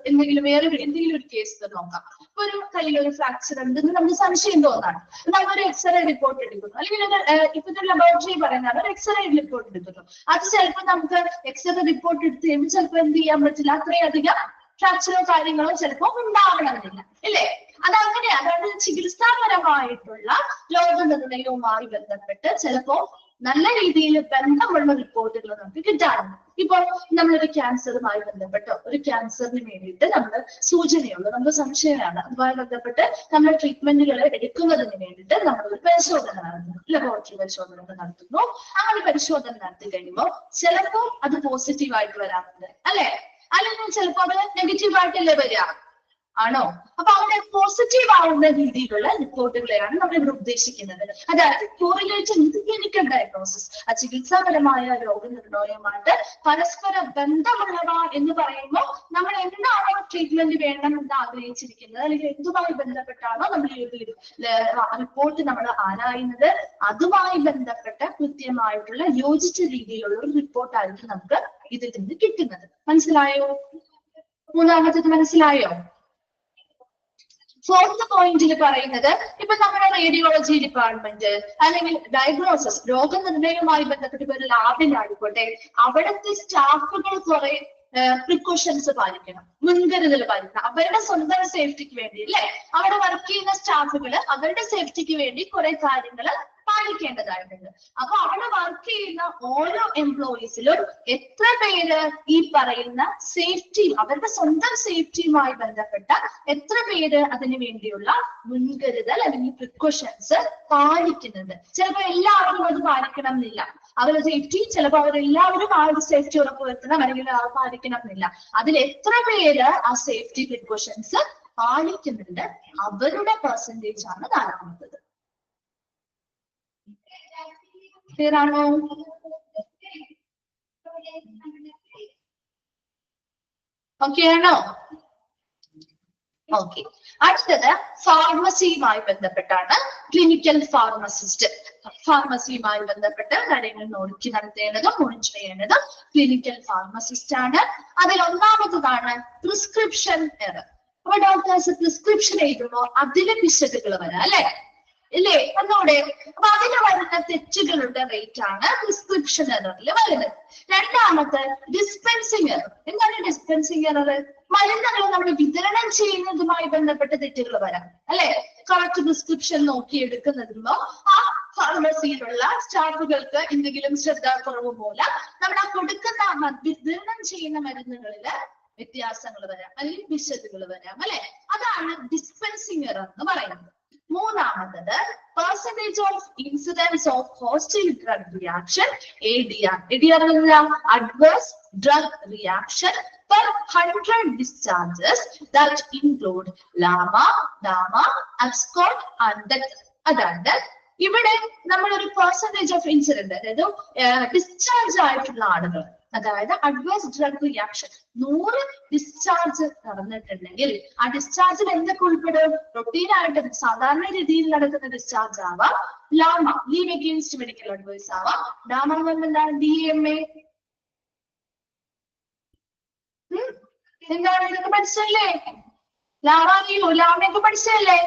എന്തെങ്കിലും എന്തെങ്കിലും ഒരു കേസ് നോക്കാം. ഇപ്പൊ ഒരു കയ്യിലൊരു ഫ്രാക്ചർ ഉണ്ടെന്ന് നമുക്ക് സംശയം തോന്നാണ്. നമ്മളൊരു എക്സ്റേ റിപ്പോർട്ട് എടുക്കുന്നു അല്ലെങ്കിൽ ഇപ്പോഴത്തെ ലബോറട്ടറി പറയുന്നത് ഒരു എക്സ്റേ റിപ്പോർട്ട് എടുക്കുന്നു. അത് ചിലപ്പോൾ നമുക്ക് എക്സ്റേ റിപ്പോർട്ട് എടുത്ത് കഴിയുമ്പോൾ ചിലപ്പോൾ എന്ത് ചെയ്യാൻ പറ്റില്ല, അത്രയധികം ഫ്രാക്ചറോ കാര്യങ്ങളോ ചിലപ്പോൾ ഉണ്ടാവണമെന്നില്ല ഇല്ലേ. അതങ്ങനെ അതായത് ചികിത്സാപരമായിട്ടുള്ള രോഗനിർണയവുമായി ബന്ധപ്പെട്ട് ചിലപ്പോ നല്ല രീതിയിൽ ബന്ധമുള്ള റിപ്പോർട്ടുകൾ നമുക്ക് കിട്ടാറുണ്ട്. ഇപ്പൊ നമ്മളൊരു ക്യാൻസറുമായി ബന്ധപ്പെട്ടോ ഒരു ക്യാൻസറിന് വേണ്ടിയിട്ട് നമ്മൾ സൂചനയുള്ള നമുക്ക് സംശയമാണ് അതുമായി ബന്ധപ്പെട്ട് നമ്മൾ ട്രീറ്റ്മെന്റുകൾ എടുക്കുന്നതിന് വേണ്ടിയിട്ട് നമ്മളൊരു പരിശോധന നടത്തുന്നു, ലബോറട്ടറി പരിശോധന നടത്തുന്നു. അങ്ങനെ പരിശോധന നടത്തി കഴിയുമ്പോൾ ചിലപ്പോൾ അത് പോസിറ്റീവായിട്ട് വരാറുണ്ട് അല്ലെ, അല്ലെങ്കിൽ ചിലപ്പോൾ അത് നെഗറ്റീവായിട്ടല്ലേ വരിക. ആണോ? അപ്പൊ അവിടെ പോസിറ്റീവ് ആവുന്ന രീതിയിലുള്ള റിപ്പോർട്ടുകളെയാണ് നമ്മൾ ഇവിടെ ഉദ്ദേശിക്കുന്നത്. അതായത് കോറിലേറ്റഡ് ക്ലിനിക്കൽ ഡയഗ്നോസിസ്, ആ ചികിത്സാപരമായ രോഗനിർണയമായിട്ട് പരസ്പര ബന്ധമുള്ളവ എന്ന് പറയുമ്പോൾ നമ്മൾ എന്താണോ ട്രീറ്റ്മെന്റ് വേണം എന്ന് ആഗ്രഹിച്ചിരിക്കുന്നത്, അല്ലെങ്കിൽ എന്തുമായി ബന്ധപ്പെട്ടാണോ നമ്മൾ ഈ ഒരു റിപ്പോർട്ട് നമ്മൾ ആരായുന്നത്, അതുമായി ബന്ധപ്പെട്ട കൃത്യമായിട്ടുള്ള യോജിച്ച രീതിയിലുള്ള ഒരു റിപ്പോർട്ടായിരിക്കും നമുക്ക് ഇതിൽ നിന്ന് കിട്ടുന്നത്. മനസ്സിലായോ? മൂന്നാമത്തത് മനസ്സിലായോ? ഫോർത്ത് പോയിന്റിൽ പറയുന്നത്, ഇപ്പൊ നമ്മുടെ റേഡിയോളജി ഡിപ്പാർട്ട്മെന്റ് അല്ലെങ്കിൽ ഡയഗ്നോസിസ് രോഗനിർണയവുമായി ബന്ധപ്പെട്ട് ഒരു ലാബിലായിക്കോട്ടെ, അവിടുത്തെ സ്റ്റാഫുകൾ കുറെ പ്രിക്കോഷൻസ് പാലിക്കണം, മുൻകരുതൽ പാലിക്കണം. അവരുടെ സ്വന്തം സേഫ്റ്റിക്ക് വേണ്ടി അല്ലെ, അവിടെ വർക്ക് ചെയ്യുന്ന സ്റ്റാഫുകൾ അവരുടെ സേഫ്റ്റിക്ക് വേണ്ടി കുറെ കാര്യങ്ങൾ പാലിക്കേണ്ടതായിട്ടുണ്ട്. അപ്പൊ അവിടെ വർക്ക് ചെയ്യുന്ന ഓരോ എംപ്ലോയീസിലും എത്ര പേര് ഈ പറയുന്ന സേഫ്റ്റി, അവരുടെ സ്വന്തം സേഫ്റ്റിയുമായി ബന്ധപ്പെട്ട എത്ര പേര് അതിനു വേണ്ടിയുള്ള മുൻകരുതൽ അല്ലെങ്കിൽ പ്രിക്കോഷൻസ് പാലിക്കുന്നുണ്ട്. ചിലപ്പോൾ എല്ലാവരും അത് പാലിക്കണം എന്നില്ല. അവരുടെ സേഫ്റ്റി ചിലപ്പോൾ അവരെല്ലാവരും ആ ഒരു സേഫ്റ്റി ഉറപ്പുവരുത്തണം അല്ലെങ്കിൽ പാലിക്കണം എന്നില്ല. അതിൽ എത്ര പേര് ആ സേഫ്റ്റി പ്രിക്കോഷൻസ് പാലിക്കുന്നുണ്ട്, അവരുടെ പെർസെന്റേജ് ആണ് നാലാമത്തത്. ക്ലിയർ ആണോ? ഓക്കെ ആണോ? ഓക്കെ. അടുത്തത് ഫാർമസിയുമായി ബന്ധപ്പെട്ടാണ്. ക്ലിനിക്കൽ ഫാർമസിസ്റ്റ്, ഫാർമസിയുമായി ബന്ധപ്പെട്ട കാര്യങ്ങൾ നോക്കി നടത്തേണ്ടതും മോണിറ്റർ ചെയ്യേണ്ടതും ക്ലിനിക്കൽ ഫാർമസിസ്റ്റ് ആണ്. അതിൽ ഒന്നാമത്തതാണ് പ്രിസ്ക്രിപ്ഷൻ എറർ. അപ്പൊ ഡോക്ടേഴ്സ് പ്രിസ്ക്രിപ്ഷൻ എഴുതുമ്പോൾ അതിലെ പിശകുകൾ വരാം അല്ലെ, ഇല്ലേ? ഒന്നുകൂടെ. അപ്പൊ അതിന് വരുന്ന തെറ്റുകളുടെ റേറ്റ് ആണ് പ്രിസ്ക്രിപ്ഷൻ എററിൽ വരുന്നത്. രണ്ടാമത്തെ ഡിസ്പെൻസിങ് എറർ. എന്താണ് ഡിസ്പെൻസിങ് എറർ? മരുന്നുകൾ നമ്മൾ വിതരണം ചെയ്യുന്നതുമായി ബന്ധപ്പെട്ട തെറ്റുകൾ വരാം അല്ലെ. കറക്റ്റ് പ്രിസ്ക്രിപ്ഷൻ നോക്കി എടുക്കുന്നതിനോ ആ ഫാർമസിയിലുള്ള സ്റ്റാഫുകൾക്ക് എന്തെങ്കിലും ശ്രദ്ധാക്കുറവ് മൂലം നമ്മൾ ആ കൊടുക്കുന്ന വിതരണം ചെയ്യുന്ന മരുന്നുകളില് വ്യത്യാസങ്ങൾ വരാം അല്ലെങ്കിൽ പിശകുകൾ വരാം അല്ലെ. അതാണ് ഡിസ്പെൻസിങ് എറർ എന്ന് പറയുന്നത്. മൂന്നാമത്തത് percentage of incidence of hostile drug reaction, ADR. ADR adverse drug reaction per 100 discharges that include LAMA, DAMA, abscond and death. അതായത് ഇവിടെ നമ്മൾ ഒരു പെർസെന്റേജ് ഓഫ് ഇൻസിഡന്റ്, അതായത് ഡിസ്ചാർജ് ആയിട്ടുള്ള ആളുകൾ, അതായത് അഡ്വേഴ്സ് ഡ്രഗ് റിയാക്ഷൻ 100 ഡിസ്ചാർജ് നടന്നിട്ടുണ്ടെങ്കിൽ ആ ഡിസ്ചാർജിൽ എന്തൊക്കെ ഉൾപ്പെടും? റൊട്ടീനായിട്ട് സാധാരണ രീതിയിൽ നടക്കുന്ന ഡിസ്ചാർജ് ആവാം, ലാമ ലീവ് അഗെയിൻസ്റ്റ് മെഡിക്കൽ അഡ്വൈസ് ആവാം, ഡാമ എന്താണ്? DMA. എന്താണ് ഇതൊക്കെ പഠിച്ചല്ലേ? ലാവാനിയോ ലാമയൊക്കെ പഠിച്ചല്ലേ?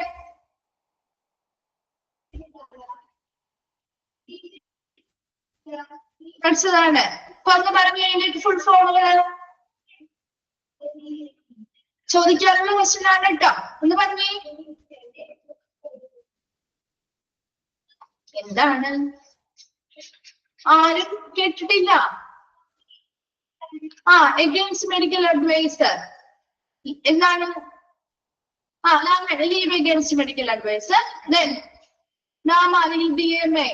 പഠിച്ചതാണ്. അപ്പൊ ഒന്ന് പറഞ്ഞു കഴിഞ്ഞിട്ട് ഫുൾ ഫോമുകള് ചോദിക്കാനുള്ള ക്വസ്റ്റ്യൻ ആണ് കേട്ടോ. ഒന്ന് പറഞ്ഞേ എന്താണ്? ആരും കേട്ടിട്ടില്ല. എഗെയിൻസ്റ്റ് മെഡിക്കൽ അഡ്വൈസ് എന്താണ്? Leave against medical advice. Then നാമ അല്ലെങ്കിൽ DMA.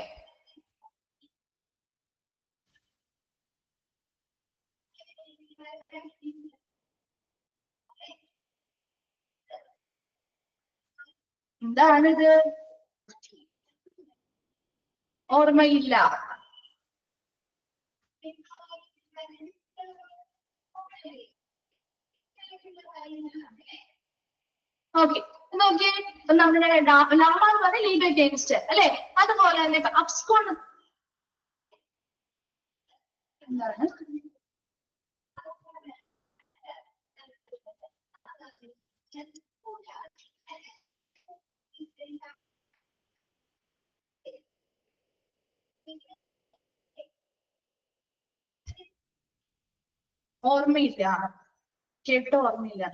എന്താണിത്? ഓർമ്മയില്ല. ഓക്കെ, നോക്കിയേ. നമ്മുടെ ലാമ എന്ന് പറഞ്ഞാൽ ലീവ് അഗെയിൻസ്റ്റ് അല്ലെ. അതുപോലെ തന്നെ ഇപ്പൊ അബ്സ്കോൺ എന്താണ്? ഓർമ്മയില്ല, കേട്ടോ? ഓർമ്മയില്ല.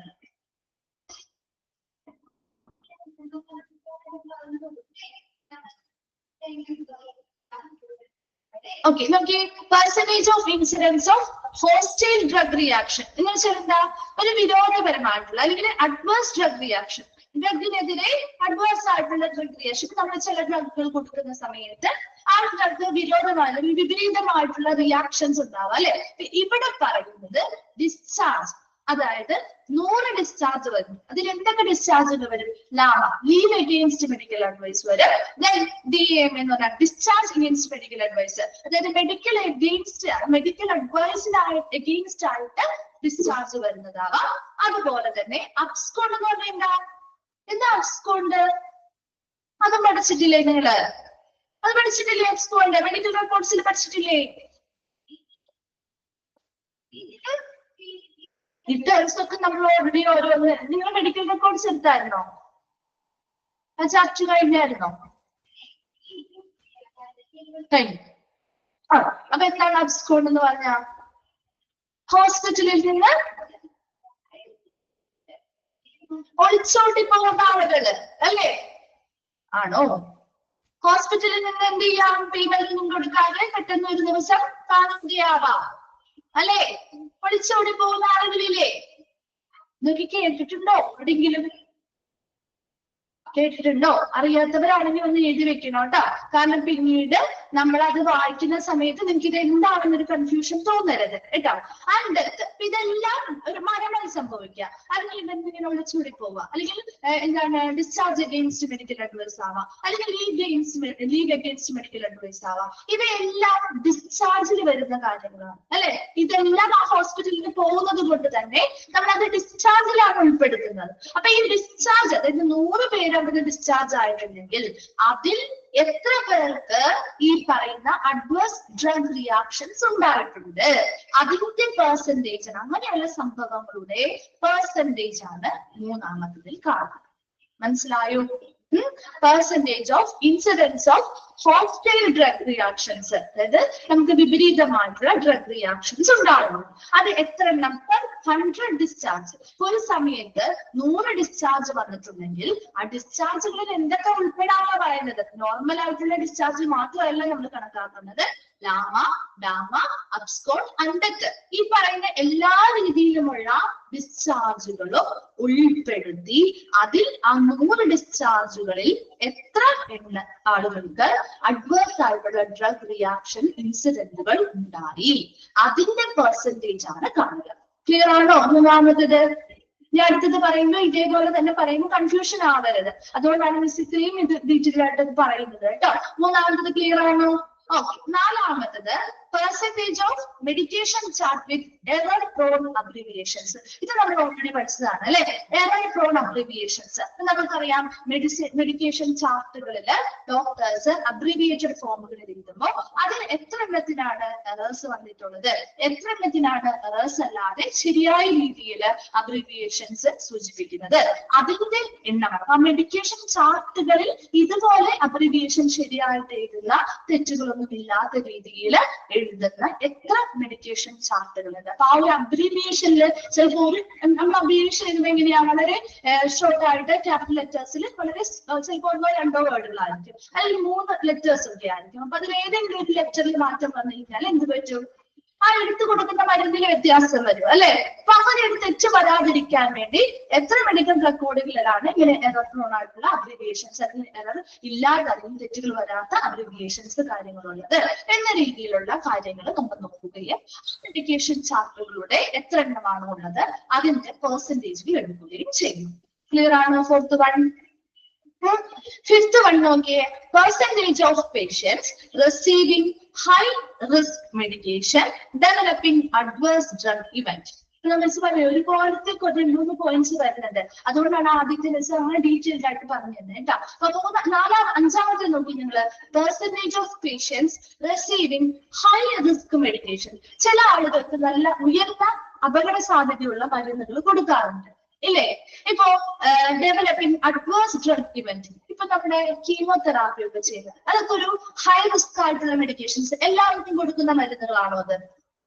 ഓക്കെ, നോക്കിയേ. Percentage of incidence of hostile drug reaction എന്ന് വെച്ചാൽ എന്താ? ഒരു വിരോധപരമായിട്ടുള്ള അല്ലെങ്കിൽ അഡ്വേഴ്സ് ഡ്രഗ് റിയാക്ഷൻ, ഡ്രഗിനെതിരെ അഡ്വേഴ്സ് ആയിട്ടുള്ള ഡ്രഗ് റിയാക്ഷൻ. നമ്മൾ ചില ഡ്രഗുകൾ കൊടുക്കുന്ന സമയത്ത് ആ ഡ്രഗ് വിരോധമായ വിപരീതമായിട്ടുള്ള റിയാക്ഷൻസ് ഉണ്ടാവും അല്ലെ. ഇവിടെ പറയുന്നത് ഡിസ്ചാർജ്, അതായത് 100 ഡിസ്ചാർജ് വരും. അതിൽ എന്തൊക്കെ ഡിസ്ചാർജുകൾ വരും? LAMA, leave against medical advice വരും. DAM എന്ന് പറഞ്ഞാൽ ഡിസ്ചാർജ് അഗെയിൻസ്റ്റ് മെഡിക്കൽ അഡ്വൈസ്, അതായത് മെഡിക്കൽ അഡ്വൈസിന് അഗെയിൻസ്റ്റ് ആയിട്ട് ഡിസ്ചാർജ് വരുന്നതാവാം. അതുപോലെ തന്നെ അബ്സ്കോണ്ട് എന്ന് പറഞ്ഞാൽ എന്താ അബ്സ്കോണ്ട്? അത് പഠിച്ചിട്ടില്ലേ നിങ്ങള്? അത് പഠിച്ചിട്ടില്ലേ? Abscond medical റെക്കോർഡ്സിൽ പഠിച്ചിട്ടില്ലേ? ഡീറ്റെയിൽസ് ഒക്കെ നമ്മൾ ഓൾറെഡി ഓരോന്ന് നിങ്ങൾ മെഡിക്കൽ റെക്കോർഡ്സ് എടുത്തായിരുന്നോ? ആ ചാപ്റ്റർ കഴിഞ്ഞായിരുന്നോ? കഴിഞ്ഞു. അപ്പൊ എന്താണ് അബ്സ്കോണ്ട് എന്ന് പറഞ്ഞാ? ഹോസ്പിറ്റലിൽ നിന്ന് ഒളിച്ചോട്ടി പോകുന്ന ആളുകള് അല്ലേ? ആണോ? ഹോസ്പിറ്റലിൽ നിന്ന് എന്ത് ചെയ്യാം? പേയ്മെന്റ് ഒന്നും കൊടുക്കാതെ പെട്ടെന്ന് ഒരു ദിവസം കാണുകയാവാം അല്ലേ? ഒളിച്ചോടി പോകുന്ന ആളുകളില്ലേ? ഇതൊക്കെ കേട്ടിട്ടുണ്ടോ എവിടെയെങ്കിലും? കേട്ടിട്ടുണ്ടോ? അറിയാത്തവരാണെങ്കിൽ ഒന്ന് എഴുതി വെക്കണം കേട്ടോ. കാരണം പിന്നീട് നമ്മൾ അത് വായിക്കുന്ന സമയത്ത് നിങ്ങൾക്ക് ഇത് എന്താണെന്നൊരു കൺഫ്യൂഷൻ തോന്നരുത് കേട്ടോ. ഡെത്ത് ഇതെല്ലാം ഒരു മരണം സംഭവിക്കുക, അല്ലെങ്കിൽ ഇങ്ങനെ ഒളിച്ചൂടി പോവുക, അല്ലെങ്കിൽ എന്താണ് ഡിസ്ചാർജ് അഗെയിൻസ്റ്റ് മെഡിക്കൽ അഡ്വൈസ് ആവാം, അല്ലെങ്കിൽ ലീവ് അഗെയിൻസ്റ്റ് മെഡിക്കൽ അഡ്വൈസ് ആവാം. ഇവയെല്ലാം ഡിസ്ചാർജിൽ വരുന്ന കാര്യങ്ങളാണ് അല്ലെ? ഇതെല്ലാം ആ ഹോസ്പിറ്റലിൽ പോകുന്നത് കൊണ്ട് തന്നെ നമ്മൾ അത് ഡിസ്ചാർജിലാണ് ഉൾപ്പെടുത്തുന്നത്. അപ്പൊ ഈ ഡിസ്ചാർജ്, അതായത് 100 പേര് അവിടെ ഡിസ്ചാർജ് ആയിട്ടുണ്ടെങ്കിൽ അതിൽ എത്ര പേർക്ക് ഈ പറയുന്ന അഡ്വേഴ്സ് ഡ്രഗ് റിയാക്ഷൻസ് ഉണ്ടായിട്ടുണ്ട്, അതിന്റെ പെർസെന്റേജ്, അങ്ങനെയുള്ള സംഭവങ്ങളുടെ പെർസെന്റേജ് ആണ് മൂന്നാമത്തതിൽ കാണുന്നത്. മനസ്സിലായോ? Percentage of incidence of hostile drug reactions, അതായത് നമുക്ക് വിപരീതമായിട്ടുള്ള ഡ്രഗ് റിയാക്ഷൻസ് ഉണ്ടാകുന്നു. അത് എത്ര എണ്ണം? 100 ഡിസ്ചാർജ്. ഒരു സമയത്ത് 100 ഡിസ്ചാർജ് വന്നിട്ടുണ്ടെങ്കിൽ ആ ഡിസ്ചാർജുകളിൽ എന്തൊക്കെ ഉൾപ്പെടാനാണ് പറയുന്നത്? നോർമൽ ആയിട്ടുള്ള ഡിസ്ചാർജ് മാത്രമല്ല നമ്മൾ കണക്കാക്കുന്നത്, ലാമ, ഡാമ, അബ്സ്കോണ്ട്, അണ്ടത്ത്, ഈ പറയുന്ന എല്ലാ രീതിയിലുമുള്ള ഡിസ്ചാർജുകളും ഉൾപ്പെടുത്തി അതിൽ ആ 100 ഡിസ്ചാർജുകളിൽ എത്ര ആളുകൾക്ക് അഡ്വേഴ്സ് ആയിട്ടുള്ള ഡ്രഗ് റിയാക്ഷൻ ഇൻസിഡന്റുകൾ ഉണ്ടായി, അതിന്റെ പെർസെന്റേജ് ആണ് കാണുക. ക്ലിയർ ആണോ? മൂന്നാമത്തത് ഞാൻ അടുത്തത് പറയുമ്പോൾ ഇതേപോലെ തന്നെ പറയുമ്പോൾ കൺഫ്യൂഷൻ ആവരുത്. അതുകൊണ്ടാണ് മിസ് ഇത്രയും ഇത് ഡീറ്റെയിൽ ആയിട്ട് പറയുന്നത് കേട്ടോ. മൂന്നാമത്തത് ക്ലിയർ ആണോ? ഓക്കെ. നാലാമത്തത് percentage of medication chart with error prone abbreviations. ഇത് നമ്മൾ ഓൾറെഡി പഠിച്ചതാണ് അല്ലെ? എറർ പ്രോൺ അബ്രിവിയേഷൻസ് നമുക്കറിയാം. മെഡിക്കേഷൻ ചാർട്ടുകളിൽ ഡോക്ടേഴ്സ് അബ്രിവിയേറ്റഡ് ഫോമുകൾ എഴുതുമ്പോൾ അതിൽ എത്ര എണ്ണത്തിനാണ് എറേഴ്സ് വന്നിട്ടുള്ളത്, എത്ര എണ്ണത്തിനാണ് എറേഴ്സ് അല്ലാതെ ശരിയായ രീതിയിൽ അബ്രിവിയേഷൻസ് സൂചിപ്പിക്കുന്നത്, അതിന്റെ എണ്ണമാണ്. ആ മെഡിക്കേഷൻ ചാർട്ടുകളിൽ ഇതുപോലെ അബ്രിവിയേഷൻ ശരിയായിട്ട് എഴുതുന്ന, തെറ്റുകളൊന്നും ഇല്ലാത്ത രീതിയിൽ എഴുതുന്ന എത്ര മെഡിക്കേഷൻ ചാർട്ടുകളുണ്ട്. അപ്പൊ ആ ഒരു അബ്രീവിയേഷനിൽ ചിലപ്പോൾ നമ്മൾ അബ്രീവിയേഷൻ എഴുതുമ്പോൾ എങ്ങനെയാ? വളരെ ഷോർട്ട് ആയിട്ട് ക്യാപിറ്റൽ ലെറ്റേഴ്സിൽ വളരെ ചിലപ്പോൾ 1-2 വേർഡുകളായിരിക്കും, അല്ലെങ്കിൽ 3 ലെറ്റേഴ്സ് ഒക്കെ ആയിരിക്കും. അപ്പൊ അതിൽ ഏതെങ്കിലും ഒരു ലെറ്ററിൽ മാറ്റം വന്നു കഴിഞ്ഞാൽ എന്ത് പറ്റും? ആ എടുത്തു കൊടുക്കുന്ന മരുന്നിന് വ്യത്യാസം വരും അല്ലെ? അപ്പൊ അങ്ങനെ ഒരു തെറ്റ് വരാതിരിക്കാൻ വേണ്ടി എത്ര മെഡിക്കൽ റെക്കോർഡുകളിലാണ് ഇങ്ങനെ എറർ പ്രോൺ ആയിട്ടുള്ള അബ്രിവിയേഷൻസ്, അല്ലെങ്കിൽ എറർ ഇല്ലാതെ അല്ലെങ്കിൽ തെറ്റുകൾ വരാത്ത അബ്രിവിയേഷൻസ് കാര്യങ്ങളുള്ളത് എന്ന രീതിയിലുള്ള കാര്യങ്ങൾ നമ്മൾ നോക്കുകയും മെഡിക്കേഷൻ ചാർട്ടുകളുടെ എത്ര എണ്ണമാണോ ഉള്ളത് അതിന്റെ പെർസെന്റേജിൽ എടുക്കുകയും ചെയ്യും. ക്ലിയർ ആണോ? Fourth one. Fifth one, okay, percentage of patients receiving high risk medication developing adverse drug event. ഒരുപോലത്തെ 2-3 points വരുന്നുണ്ട്. അതുകൊണ്ടാണ് ആദ്യത്തെ ദിവസം അങ്ങനെ ഡീറ്റെയിൽഡ് ആയിട്ട് പറഞ്ഞത് കേട്ടോ. അപ്പൊ അഞ്ചാമത്തെ നോക്കി നിങ്ങള്, percentage of patients receiving high risk medication. ചില ആളുകൾക്ക് നല്ല ഉയർന്ന അപകട സാധ്യതയുള്ള മരുന്നുകൾ കൊടുക്കാറുണ്ട് ഇല്ലേ? ഇപ്പോ ഡെവലപ്പിംഗ് അഡ്വേഴ്സ് ഡ്രഗ് ഇവന്റ്, ഇപ്പൊ നമ്മുടെ കീമോതെറാപ്പി ഒക്കെ ചെയ്യുന്നത്, അതൊക്കെ ഒരു ഹൈ റിസ്ക് ആയിട്ടുള്ള മെഡിക്കേഷൻസ് എല്ലാവർക്കും കൊടുക്കുന്ന മരുന്നുകളാണോ അത്?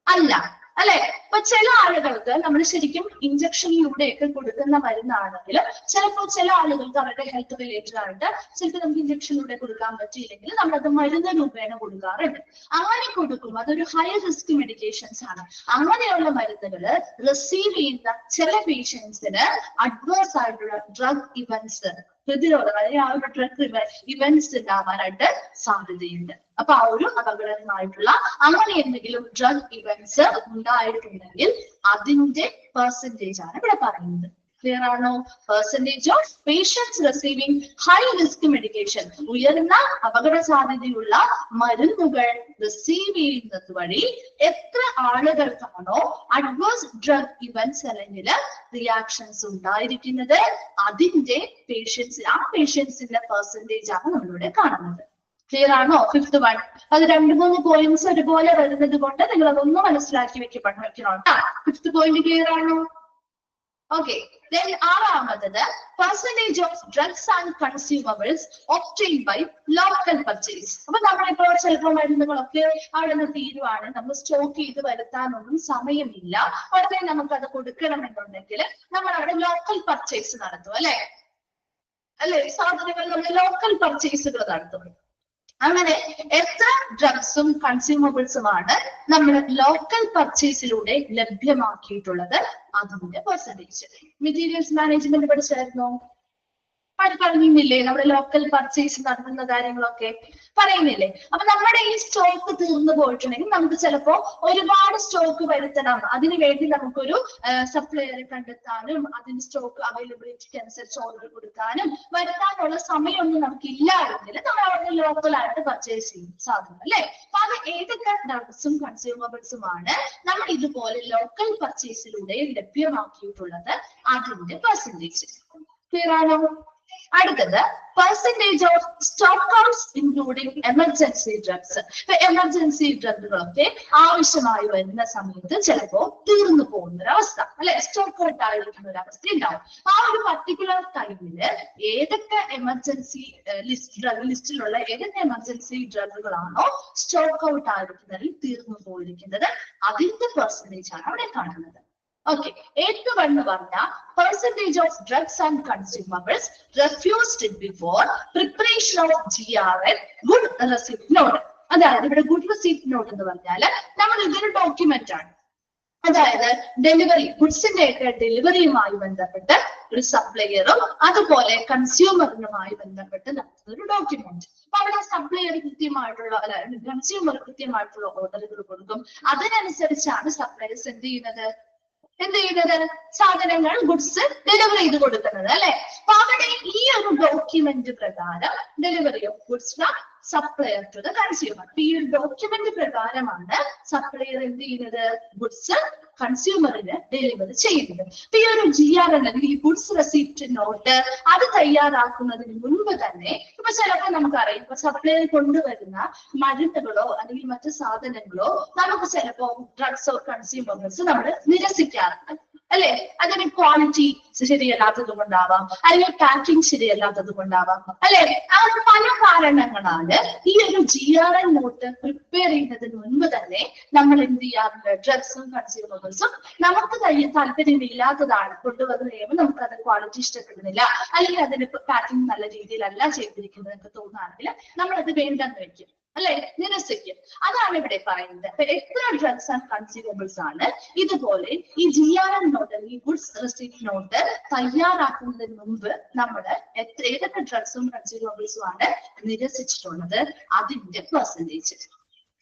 അല്ല അല്ലെ? അപ്പൊ ചില ആളുകൾക്ക് നമ്മൾ ശരിക്കും ഇഞ്ചക്ഷനിലൂടെയൊക്കെ കൊടുക്കുന്ന മരുന്നാണെങ്കിൽ ചിലപ്പോൾ ചില ആളുകൾക്ക് അവരുടെ ഹെൽത്ത് റിലേറ്റഡ് ആയിട്ട് ചിലപ്പോൾ നമുക്ക് ഇഞ്ചക്ഷനിലൂടെ കൊടുക്കാൻ പറ്റിയില്ലെങ്കിൽ നമ്മളത് മരുന്ന് രൂപേണ കൊടുക്കാറുണ്ട്. അങ്ങനെ കൊടുക്കും, അതൊരു ഹൈ റിസ്ക് മെഡിക്കേഷൻസ് ആണ്. അങ്ങനെയുള്ള മരുന്നുകൾ റിസീവ് ചെയ്യുന്ന ചില പേഷ്യൻസിന് അഡ്വേഴ്സ് ആയിട്ടുള്ള ഡ്രഗ് ഇവന്റ്സ് പ്രതിരോധം, അല്ലെങ്കിൽ ആ ഒരു ഡ്രഗ് ഇവന്റ്സ് ഉണ്ടാവാനായിട്ട് സാധ്യതയുണ്ട്. അപ്പൊ ആ ഒരു അപകടകരമായിട്ടുള്ള അങ്ങനെ എന്തെങ്കിലും ഡ്രഗ് ഇവന്റ്സ് ഉണ്ടായിട്ടുണ്ടെങ്കിൽ അതിന്റെ പെർസെന്റേജ് ആണ് ഇവിടെ പറയുന്നത്. ക്ലിയർ ആണോ? Percentage of patients receiving high risk medication, ഉയർന്ന അപകട സാധ്യതയുള്ള മരുന്നുകൾ റിസീവ് ചെയ്യുന്നത് വഴി എത്ര ആളുകൾക്കാണോ അഡ്വേഴ്സ് ഡ്രഗ് ഇവന്റ്സ് അല്ലെങ്കിൽ റിയാക്ഷൻസ് ഉണ്ടായിരിക്കുന്നത് അതിന്റെ ആ പേഷ്യൻസിന്റെ പെർസെന്റേജ് ആണ് നമ്മളിവിടെ കാണുന്നത്. ക്ലിയർ ആണോ? Fifth one. അത് 2-3 പോയിന്റ്സ് ഒരുപോലെ വരുന്നത് കൊണ്ട് നിങ്ങൾ അതൊന്ന് മനസ്സിലാക്കി വെക്കണം കേട്ടോ. ഫിഫ്ത് പോയിന്റ് ക്ലിയർ ആണോ? Okay, then ആറാമത്തത് percentage of drugs and consumables obtained by local purchase. അപ്പൊ നമ്മളിപ്പോ ചിലപ്പോൾ മരുന്നുകളൊക്കെ അവിടെ നിന്ന് തീരുവാണ്, നമ്മൾ സ്റ്റോക്ക് ചെയ്ത് വരുത്താനൊന്നും സമയമില്ല, ഉടനെ നമുക്ക് അത് കൊടുക്കണമെന്നുണ്ടെങ്കിൽ നമ്മൾ അവിടെ ലോക്കൽ പർച്ചേസ് നടത്തും, അല്ലെ? സാധനങ്ങൾ നമ്മൾ ലോക്കൽ പർച്ചേസുകൾ നടത്തും. അങ്ങനെ എത്ര ഡ്രഗ്സും കൺസ്യൂമബിൾസുമാണ് നമ്മൾ ലോക്കൽ പർച്ചേസിലൂടെ ലഭ്യമാക്കിയിട്ടുള്ളത് അതിന്റെ പെർസെന്റേജ്. Materials management പഠിച്ചായിരുന്നോ? പറഞ്ഞില്ലേ? നമ്മുടെ ലോക്കൽ പർച്ചേസ് നടത്തുന്ന കാര്യങ്ങളൊക്കെ പറയുന്നില്ലേ? അപ്പൊ നമ്മുടെ ഈ സ്റ്റോക്ക് തീർന്നു പോയിട്ടുണ്ടെങ്കിൽ നമുക്ക് ചിലപ്പോ ഒരുപാട് സ്റ്റോക്ക് വരുത്തണം, അതിനുവേണ്ടി നമുക്കൊരു സപ്ലയറെ കണ്ടെത്താനും അതിന് സ്റ്റോക്ക് അവൈലബിലിറ്റിക്ക് അനുസരിച്ച് ഓർഡർ കൊടുക്കാനും വരുത്താനുള്ള സമയമൊന്നും നമുക്ക് ഇല്ലായെങ്കിൽ നമ്മൾ അവിടെ ലോക്കലായിട്ട് പർച്ചേസ് ചെയ്യും സാധനം, അല്ലെ? അപ്പൊ അത് ഏതൊക്കെ ഡ്രഗ്സും കൺസ്യൂമബിൾസുമാണ് നമ്മൾ ഇതുപോലെ ലോക്കൽ പർച്ചേസിലൂടെ ലഭ്യമാക്കിയിട്ടുള്ളത് അതിന്റെ പെർസെന്റേജ്. ക്ലിയർ ആണോ? അടുത്തത് percentage of stock outs including emergency drugs. ഇപ്പൊ എമർജൻസി ഡ്രഗുകളൊക്കെ ആവശ്യമായി വരുന്ന സമയത്ത് ചിലപ്പോ തീർന്നു പോകുന്ന ഒരവസ്ഥ, അല്ലെ? സ്റ്റോക്ക് ഔട്ട് ആയിരിക്കുന്ന ഒരു അവസ്ഥ ഉണ്ടാവും. ആ ഒരു പർട്ടിക്കുലർ ടൈമില് ഏതൊക്കെ എമർജൻസി ലിസ്റ്റിലുള്ള ഏതൊക്കെ എമർജൻസി ഡ്രഗുകളാണോ സ്റ്റോക്ക് ഔട്ട് ആയിരിക്കുന്നതിൽ തീർന്നു പോയിരിക്കുന്നത് അതിന്റെ പെർസെന്റേജ് ആണ് അവിടെ കാണുന്നത്. Okay, 8th one എന്ന് പറഞ്ഞാൽ percentage of drugs and consumables refused before preparation of GRN good receipt note. അതായത് ഇവിടെ ഗുഡ് റെസീപ്റ്റ് നോട്ട് എന്ന് പറഞ്ഞാൽ നമ്മൾ ഇതൊരു ഡോക്യുമെന്റ് ആണ്, അതായത് ഡെലിവറി ഗുഡ്സിന്റെ ഒക്കെ ഡെലിവറിയുമായി ബന്ധപ്പെട്ട് ഒരു സപ്ലയറും അതുപോലെ കൺസ്യൂമറിനുമായി ബന്ധപ്പെട്ട് നടത്തുന്ന ഒരു ഡോക്യുമെന്റ്. അപ്പൊ അവിടെ സപ്ലയർ കൃത്യമായിട്ടുള്ള കൺസ്യൂമർ കൃത്യമായിട്ടുള്ള ഓർഡറുകൾ കൊടുക്കും, അതിനനുസരിച്ചാണ് സപ്ലയേഴ്സ് എന്ത് ചെയ്യുന്നത് സാധനങ്ങൾ ഗുഡ്സ് ഡെലിവറി ചെയ്ത് കൊടുക്കുന്നത്, അല്ലെ? അപ്പൊ അവിടെ ഈ ഒരു ഡോക്യുമെന്റ് പ്രകാരം delivery of goods from supplier to the consumer. ഈ ഒരു ഡോക്യുമെന്റ് പ്രകാരമാണ് സപ്ലയർ എന്ത് ചെയ്യുന്നത് ഗുഡ്സ് കൺസ്യൂമറിന് ഡെലിവറി ചെയ്യുന്നത്. അപ്പൊ ഈ ഒരു GRN അല്ലെങ്കിൽ ഈ ഗുഡ്സ് റെസിപ്റ്റ് നോട്ട് അത് തയ്യാറാക്കുന്നതിന് മുൻപ് തന്നെ ഇപ്പൊ ചിലപ്പോൾ നമുക്കറിയാം, ഇപ്പൊ സപ്ലയർ കൊണ്ടുവരുന്ന മരുന്നുകളോ അല്ലെങ്കിൽ മറ്റു സാധനങ്ങളോ നമുക്ക് ചിലപ്പോ ഡ്രഗ്സോ കൺസ്യൂമബിൾസ് നമ്മൾ നിരസിക്കാറുണ്ട്, അല്ലെ? അതിന് ക്വാളിറ്റി ശരിയല്ലാത്തത് കൊണ്ടാവാം, അല്ലെങ്കിൽ പാക്കിംഗ് ശരിയല്ലാത്തത് കൊണ്ടാവാം, അല്ലെ? ആ പല കാരണങ്ങളാണ് ഈ ഒരു GRN നോട്ട് പ്രിപ്പയർ ചെയ്യുന്നതിന് മുൻപ് തന്നെ നമ്മൾ എന്ത് ചെയ്യാറുണ്ട് ഡ്രഗ്സും കൺസ്യൂമബിൾസും നമുക്ക് താല്പര്യമില്ലാത്തതാണ് കൊണ്ടുവന്ന് കഴിയുമ്പോൾ നമുക്ക് അത് ക്വാളിറ്റി ഇഷ്ടപ്പെടുന്നില്ല, അല്ലെങ്കിൽ അതിന് പാക്കിംഗ് നല്ല രീതിയിലല്ല ചെയ്തിരിക്കുന്നത് എന്ന് തോന്നുകയാണെങ്കിൽ നമ്മൾ അത് വേണ്ടെന്ന് വെക്കും, അല്ലെ? നിരസിക്കും. അതാണ് ഇവിടെ പറയുന്നത്. അപ്പൊ എത്ര ഡ്രഗ്സ് ആൻഡ് കൺസ്യൂമബിൾസ് ആണ് ഇതുപോലെ ഈ GRN നോട്ട് ഈ ഗുഡ്സ് റെസിപ്റ്റ് നോട്ട് തയ്യാറാക്കുന്നതിന് മുമ്പ് നമ്മൾ ഏതൊക്കെ ഡ്രഗ്സും കൺസ്യൂമബിൾസും ആണ് നിരസിച്ചിട്ടുള്ളത് അതിന്റെ പെർസെന്റേജ്.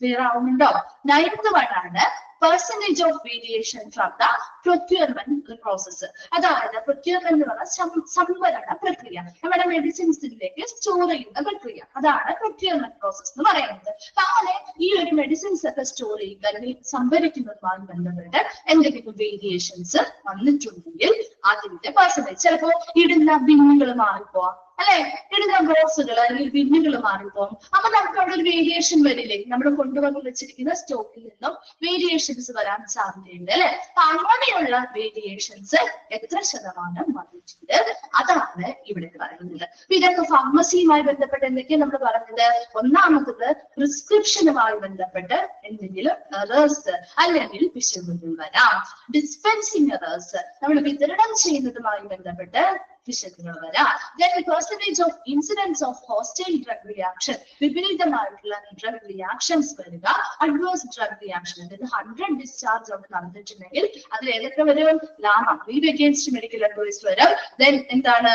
ക്ലിയർ ആവുന്നുണ്ടോ? 9th one ആണ് percentage of variation from the procurement process. അതായത് procurement എന്ന് പറഞ്ഞാൽ സംഭരണ പ്രക്രിയ, നമ്മുടെ മെഡിസിൻസിലേക്ക് സ്റ്റോർ ചെയ്യുന്ന പ്രക്രിയ, അതാണ് procurement പ്രോസസ് എന്ന് പറയുന്നത്. അങ്ങനെ ഈ ഒരു മെഡിസിൻസ് ഒക്കെ സ്റ്റോർ ചെയ്യുക അല്ലെങ്കിൽ സംഭരിക്കുന്നതുമായി ബന്ധപ്പെട്ട് എന്തെങ്കിലും വേരിയേഷൻസ് വന്നിട്ടുണ്ടെങ്കിൽ അതിന്റെ പെർസെന്റേജ്. ചിലപ്പോ ഇടുന്ന ബിന്നുകൾ മാറിപ്പോവാം, അല്ലെ? ഇടുന്ന ബോക്സുകൾ അല്ലെങ്കിൽ ബിന്നുകൾ മാറിപ്പോകും. അപ്പൊ നമുക്ക് അവിടെ ഒരു വേരിയേഷൻ വരില്ലേ? നമ്മൾ കൊണ്ടുവന്ന് വെച്ചിരിക്കുന്ന സ്റ്റോക്കിൽ നിന്നും വേരിയേഷൻസ് വരാൻ സാധ്യതയുണ്ട്, അല്ലെ? അപ്പൊ അങ്ങനെയുള്ള വേരിയേഷൻസ് എത്ര ശതമാനം വന്നിട്ടുണ്ട് അതാണ് ഇവിടെ പറയുന്നത്. ഇതൊക്കെ ഫാർമസിയുമായി ബന്ധപ്പെട്ട് എന്തൊക്കെയാണ് നമ്മൾ പറഞ്ഞത്? ഒന്നാമത്തത് പ്രിസ്ക്രിപ്ഷനുമായി ബന്ധപ്പെട്ട് എന്തെങ്കിലും എറേഴ്സ് അല്ലെങ്കിൽ പിശകുകൾ വരാം. ഡിസ്പെൻസിങ് എറേഴ്സ് നമ്മൾ വിതരണം ചെയ്യുന്നതുമായി ബന്ധപ്പെട്ട് പിശകുകൾ വരാം. Then the percentage of incidents of hostile drug reaction, വിപരീതമായിട്ടുള്ള ഡ്രഗ് റിയാക്ഷൻസ് വരിക. അഡ്വേഴ്സ് ഡ്രഗ് റിയാക്ഷൻ, അതായത് 100 ഡിസ്ചാർജ് അവിടെ നടന്നിട്ടുണ്ടെങ്കിൽ അതിൽ ഏതൊക്കെ വരും? LAMA, leave against medical advice വരും. ദെൻ എന്താണ്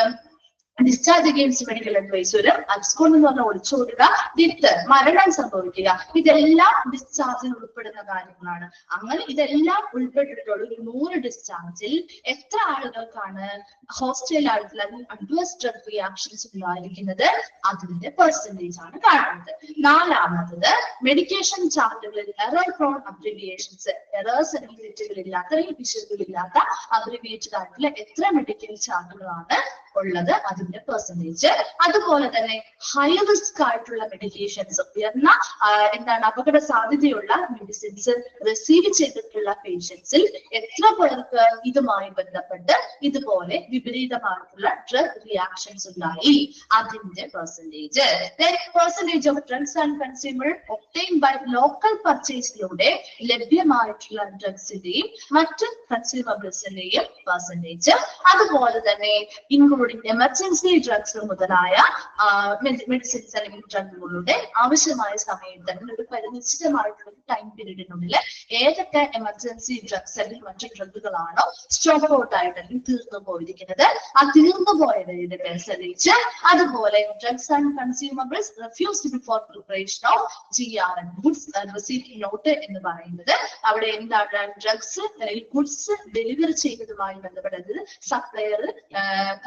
ഡിസ്ചാർജ് അഗെയിൻസ്റ്റ് മെഡിക്കൽ അഡ്വൈസ് വരും. അബ്സ്കോണ്ട് എന്ന് പറഞ്ഞാൽ ഒളിച്ചോടുക, ഡിത്ത് മരണം സംഭവിക്കുക, ഇതെല്ലാം ഡിസ്ചാർജിൽ ഉൾപ്പെടുന്ന കാര്യങ്ങളാണ്. അങ്ങനെ ഇതെല്ലാം ഉൾപ്പെട്ടിട്ടുള്ള ഒരു 100 ഡിസ്ചാർജിൽ എത്ര ആളുകൾക്കാണ് ഹോസ്റ്റൈൽ ആയിട്ടുള്ള അഡ്വേഴ്സ് ഡ്രഗ് റിയാക്ഷൻസ് ഉണ്ടായിരിക്കുന്നത്, അതിന്റെ പെർസെന്റേജ് ആണ് കാണുന്നത്. നാലാമത്തത് മെഡിക്കേഷൻ ചാർട്ടുകളിൽ എറർ പ്രോൺ അബ്രിവിയേഷൻസ്, എറേഴ്സ് അല്ലെങ്കിൽ തെറ്റുകളില്ലാത്ത അല്ലെങ്കിൽ പിശകുകളില്ലാത്ത അബ്രിവിയേറ്റഡ് ആയിട്ടുള്ള എത്ര മെഡിക്കൽ ചാർട്ടുകളാണ് ഉള്ളത്, അതിന്റെ പെർസെന്റേജ്. അതുപോലെ തന്നെ ഹൈ റിസ്ക് ആയിട്ടുള്ള മെഡിക്കേഷൻസ്, ഉയർന്ന എന്താണ് അപകട സാധ്യതയുള്ള മെഡിസിൻസ് റിസീവ് ചെയ്തിട്ടുള്ള പേഷ്യൻസിൽ എത്ര പേർക്ക് ഇതുമായി ബന്ധപ്പെട്ട് ഇതുപോലെ വിപരീതമായിട്ടുള്ള ഡ്രഗ് റിയാക്ഷൻസ് ഉണ്ടായി, അതിന്റെ percentage. Percentage of drugs and consumer obtain by local പർച്ചേസിലൂടെ ലഭ്യമായിട്ടുള്ള ഡ്രഗ്സിന്റെയും മറ്റ് കൺസ്യൂമബിൾസിന്റെയും പെർസെന്റേജ്. അതുപോലെ തന്നെ ഇൻക്ലൂഡിംഗ് എമർജൻസി ഡ്രഗ്സ് മുതലായ മെഡിസിൻസ് അല്ലെങ്കിൽ ഡ്രഗുകളുടെ ആവശ്യമായ സമയത്ത് ഒരു നിശ്ചിതമായിട്ടുള്ള ടൈം പീരീഡിനുള്ളിൽ ഏതൊക്കെ എമർജൻസി ഡ്രഗ്സ് അല്ലെങ്കിൽ മറ്റു ഡ്രഗുകളാണോ സ്റ്റോക്ക് ഔട്ട് ആയിട്ട് അല്ലെങ്കിൽ തീർന്നു പോയിരിക്കുന്നത്, ആ തീർന്നു പോയവരുടെ പെർസെന്റേജ്. അതുപോലെ drugs and consumables refused before preparation of GRN goods receipt note എന്ന് പറയുന്നത് അവിടെ എന്താണ് ഡ്രഗ്സ് അല്ലെങ്കിൽ ഗുഡ്സ് ഡെലിവറി ചെയ്യുന്നതുമായി ബന്ധപ്പെട്ടത് സപ്ലയർ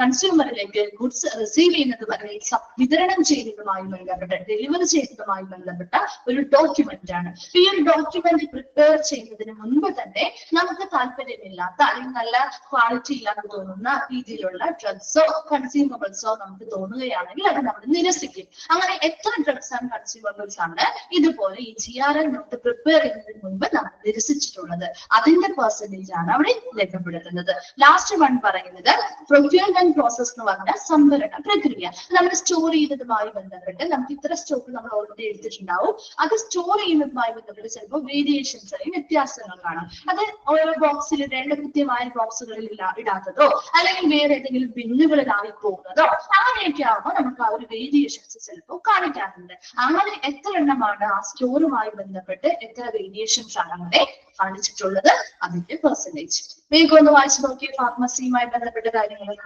കൺസ്യൂമറിലേക്ക് ഗുഡ്സ് റിസീവ് ചെയ്യുന്നത് അല്ലെങ്കിൽ വിതരണം ചെയ്യുന്നതുമായി ബന്ധപ്പെട്ട ഡെലിവറി ചെയ്യുന്നതുമായി ബന്ധപ്പെട്ട ഒരു ഡോക്യുമെന്റ് ആണ്. ഈ ഒരു ഡോക്യുമെന്റ് പ്രിപ്പയർ ചെയ്യുന്നതിന് മുൻപ് തന്നെ നമുക്ക് താല്പര്യമില്ലാത്ത അല്ലെങ്കിൽ നല്ല ക്വാളിറ്റി ഇല്ലാതെ തോന്നുന്ന രീതിയിലുള്ള ഡ്രഗ്സോ കൺസ്യൂമബിൾസോ നമുക്ക് തോന്നുകയാണെങ്കിൽ അത് നമ്മൾ നിരസിക്കും. അങ്ങനെ എത്ര ഡ്രഗ്സ് ആൻഡ് കൺസ്യൂമബിൾസ് ആണ് ഇതുപോലെ ഈ GRN നോട്ട് പ്രിപ്പയർ ചെയ്യുന്നതിന് മുൻപ് നമ്മൾ നിരസിച്ചിട്ടുള്ളത്, അതിന്റെ പെർസെന്റേജ് ആണ് അവിടെ രേഖപ്പെടുത്തുന്നത്. ലാസ്റ്റ് വൺ പറയുന്നത് പ്രൊക്യൂർമെന്റ് പ്രോസസ് എന്ന് പറഞ്ഞ സംഭരണ പ്രക്രിയ. നമ്മൾ സ്റ്റോർ ചെയ്യുന്നതുമായി ബന്ധപ്പെട്ട് നമുക്ക് ഇത്ര സ്റ്റോക്ക് നമ്മൾ ഓൾറെഡി എടുത്തിട്ടുണ്ടാവും, അത് സ്റ്റോർ ചെയ്യുന്നതുമായി ബന്ധപ്പെട്ട് ചിലപ്പോൾ വേരിയേഷൻസ് അല്ലെങ്കിൽ വ്യത്യാസങ്ങൾ കാണാം. അത് ഓരോ ബോക്സിൽ രണ്ട് കൃത്യമായ ബോക്സുകളിൽ ഇടാത്തതോ അല്ലെങ്കിൽ വേറെ ഏതെങ്കിലും ബിന്നുകളിലായി പോകുന്നതോ അങ്ങനെയൊക്കെ ആകുമ്പോൾ നമുക്ക് ആ ഒരു വേരിയേഷൻസ് ചിലപ്പോൾ കാണിക്കാറുണ്ട്. അങ്ങനെ എത്ര എണ്ണമാണ് ആ സ്റ്റോറുമായി ബന്ധപ്പെട്ട് എത്ര വേരിയേഷൻസ് ആണ് അങ്ങനെ കാണിച്ചിട്ടുള്ളത്, അതിന്റെ പെർസെന്റേജ്. വേഗം ഒന്ന് വായിച്ചു നോക്കിയ ഫാർമസിയുമായി ബന്ധപ്പെട്ട കാര്യങ്ങൾ.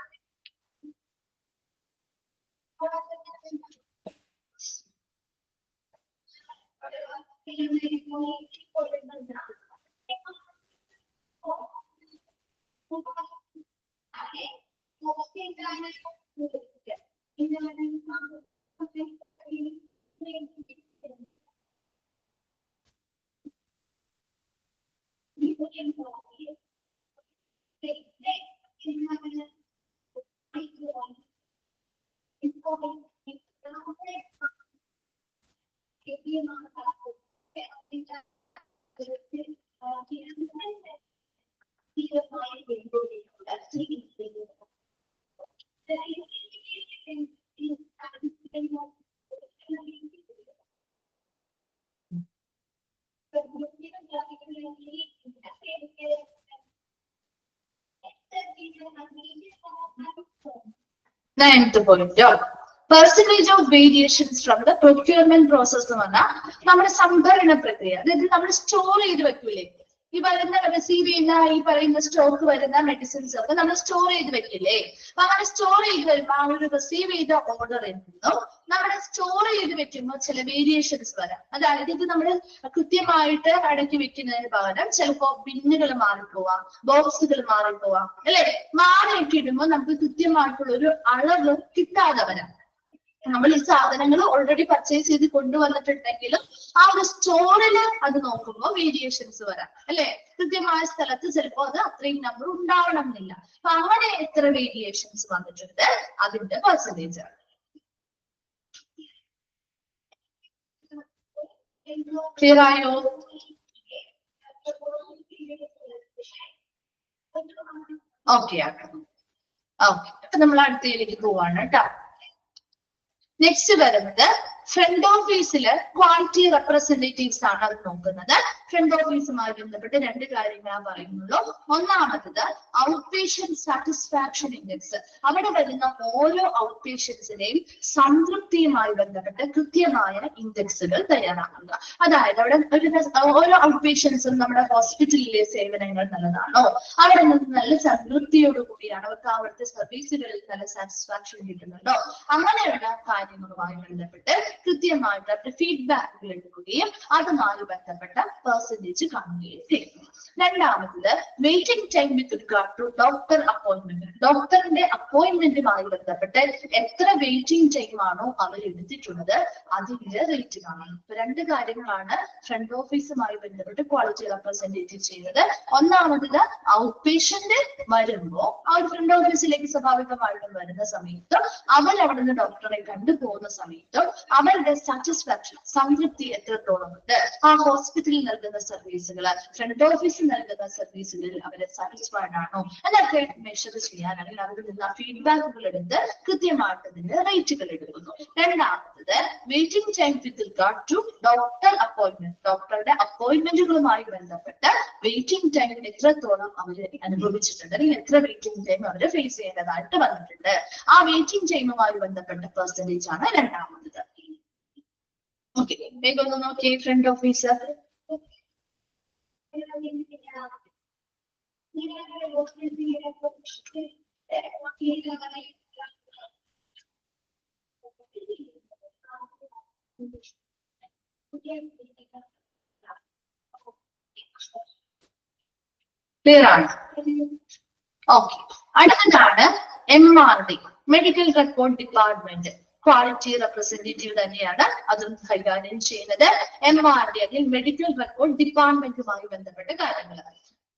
Ninth point, percentage of variations from the procurement process എന്ന് പറഞ്ഞാൽ നമ്മുടെ സംഭരണ പ്രക്രിയ. അതായത് നമ്മൾ സ്റ്റോർ ചെയ്ത് വെക്കൂലേ, ഈ വരുന്ന റിസീവ് ചെയ്യുന്ന ഈ പറയുന്ന സ്റ്റോക്ക് വരുന്ന മെഡിസിൻസ് ഒക്കെ നമ്മൾ സ്റ്റോർ ചെയ്ത് വെക്കില്ലേ. അപ്പൊ അങ്ങനെ സ്റ്റോർ ചെയ്ത് വരുമ്പോൾ ആ ഒരു റിസീവ് ചെയ്ത ഓർഡറിൽ നിന്നും നമ്മുടെ സ്റ്റോർ ചെയ്ത് വെക്കുമ്പോൾ ചില വേരിയേഷൻസ് വരാം. അതായത് ഇത് നമ്മൾ കൃത്യമായിട്ട് അടക്കി വെക്കുന്നതിന് പകരം ചിലപ്പോ ബിന്നുകൾ മാറിപ്പോവാം, ബോക്സുകൾ മാറിപ്പോവാം, അല്ലെ? മാറിയൊക്കെ ഇടുമ്പോൾ നമുക്ക് കൃത്യമായിട്ടുള്ള ഒരു അളവ് കിട്ടാതെ വരാം. നമ്മൾ ഈ സാധനങ്ങൾ ഓൾറെഡി പർച്ചേസ് ചെയ്ത് കൊണ്ടുവന്നിട്ടുണ്ടെങ്കിലും ആ ഒരു സ്റ്റോറില് അത് നോക്കുമ്പോൾ വേരിയേഷൻസ് വരാം, അല്ലെ? കൃത്യമായ സ്ഥലത്ത് ചിലപ്പോൾ അത് അത്രയും നമ്പർ ഉണ്ടാവണം എന്നില്ല. അപ്പൊ അങ്ങനെ എത്ര വേരിയേഷൻസ് വന്നിട്ടുണ്ട്, അതിന്റെ പെർസെന്റേജ് ആണ്. ക്ലിയർ ആയോ? ഓക്കെ ആക്കാം. ഓക്കെ, അപ്പൊ നമ്മൾ അടുത്തയിലേക്ക് പോവാണ് കേട്ടോ. നെക്സ്റ്റ് വരുന്നത് ഫ്രണ്ട് ഓഫീസില് ക്വാളിറ്റി റെപ്രസെന്റേറ്റീവ്സ് ആണ് അത് നോക്കുന്നത്. ഫ്രണ്ട് ഓഫീസുമായി ബന്ധപ്പെട്ട് രണ്ട് കാര്യങ്ങളാണ് പറയുന്നുള്ളൂ. ഒന്നാമത്തത് ഔട്ട് പേഷ്യന്റ് സാറ്റിസ്ഫാക്ഷൻ ഇൻഡെക്സ്. അവിടെ വരുന്ന ഓരോ ഔട്ട് പേഷ്യൻസിനെയും സംതൃപ്തിയുമായി ബന്ധപ്പെട്ട് കൃത്യമായ ഇൻഡെക്സുകൾ തയ്യാറാക്കുക. അതായത് അവിടെ ഓരോ ഔട്ട് പേഷ്യൻസും നമ്മുടെ ഹോസ്പിറ്റലിലെ സേവനങ്ങൾ നല്ലതാണോ, അവിടെ നിന്ന് നല്ല സംതൃപ്തിയോടുകൂടിയാണ് അവർക്ക് അവിടുത്തെ സർവീസുകളിൽ നല്ല സാറ്റിസ്ഫാക്ഷൻ കിട്ടുന്നുണ്ടോ, അങ്ങനെയുള്ള കാര്യങ്ങളുമായി ബന്ധപ്പെട്ട് കൃത്യമായിട്ട് അവരുടെ ഫീഡ്ബാക്കുകൾ എടുക്കുകയും അതുമായി ബന്ധപ്പെട്ട പെർസെന്റേജ് കാണുകയും ചെയ്യുന്നു. രണ്ടാമത് waiting time with regard to doctor appointment. ഡോക്ടറിന്റെ അപ്പോയിന്റ്മെന്റുമായി ബന്ധപ്പെട്ട് എത്ര വെയിറ്റിംഗ് ടൈം ആണോ അവർ എടുത്തിട്ടുള്ളത് അതിന്റെ റേറ്റ് കാണണം. ഇപ്പൊ രണ്ട് കാര്യങ്ങളാണ് ഫ്രണ്ട് ഓഫീസുമായി ബന്ധപ്പെട്ട് ക്വാളിറ്റി റെപ്രസെന്റേറ്റീവ് ചെയ്യുന്നത്. ഒന്നാമത് ഔട്ട് പേഷ്യന്റ് വരുമ്പോ ആ ഒരു ഫ്രണ്ട് ഓഫീസിലേക്ക് സ്വാഭാവികമായിട്ടും വരുന്ന സമയത്തും അവർ അവിടുന്ന് ഡോക്ടറെ കണ്ടുപോകുന്ന സമയത്തും അവരുടെ സാറ്റിസ്ഫാക്ഷൻ സംതൃപ്തി എത്രത്തോളം ഉണ്ട്, ആ ഹോസ്പിറ്റലിൽ നൽകുന്ന സർവീസുകൾ, ഫ്രണ്ട് ഓഫീസിൽ നൽകുന്ന സർവീസുകളിൽ അവരെ സാറ്റിസ്ഫൈഡ് ആണോ എന്നൊക്കെ മെഷർ ചെയ്യാൻ അല്ലെങ്കിൽ അവരിൽ നിന്ന് ഫീഡ്ബാക്കുകൾ എടുത്ത് കൃത്യമായിട്ട് അതിന്റെ റേറ്റുകൾ എടുക്കുന്നു. രണ്ടാമത്തത് waiting time with regard to doctor appointment. ഡോക്ടറുടെ അപ്പോയിന്റ്മെന്റുകളുമായി ബന്ധപ്പെട്ട് വെയിറ്റിംഗ് ടൈം എത്രത്തോളം അവർ അനുഭവിച്ചിട്ടുണ്ട് അല്ലെങ്കിൽ എത്ര വെയിറ്റിംഗ് ടൈം അവർ ഫേസ് ചെയ്യേണ്ടതായിട്ട് വന്നിട്ടുണ്ട്, ആ വെയിറ്റിംഗ് ടൈമുമായി ബന്ധപ്പെട്ട പെർസെന്റേജ് ആണ് രണ്ടാമത്. ഓക്കെ, വേഗം ഒന്ന് നോക്കിയേ ഫ്രണ്ട് ഓഫീസർ. ക്ലിയർ ആണ്? ഓക്കെ, അടുത്തതാണ് MRD, medical record department. Quality representative തന്നെയാണ് അതും കൈകാര്യം ചെയ്യുന്നത്. MRD അല്ലെങ്കിൽ മെഡിക്കൽ റെക്കോർഡ് ഡിപ്പാർട്ട്മെന്റുമായി ബന്ധപ്പെട്ട കാര്യങ്ങൾ.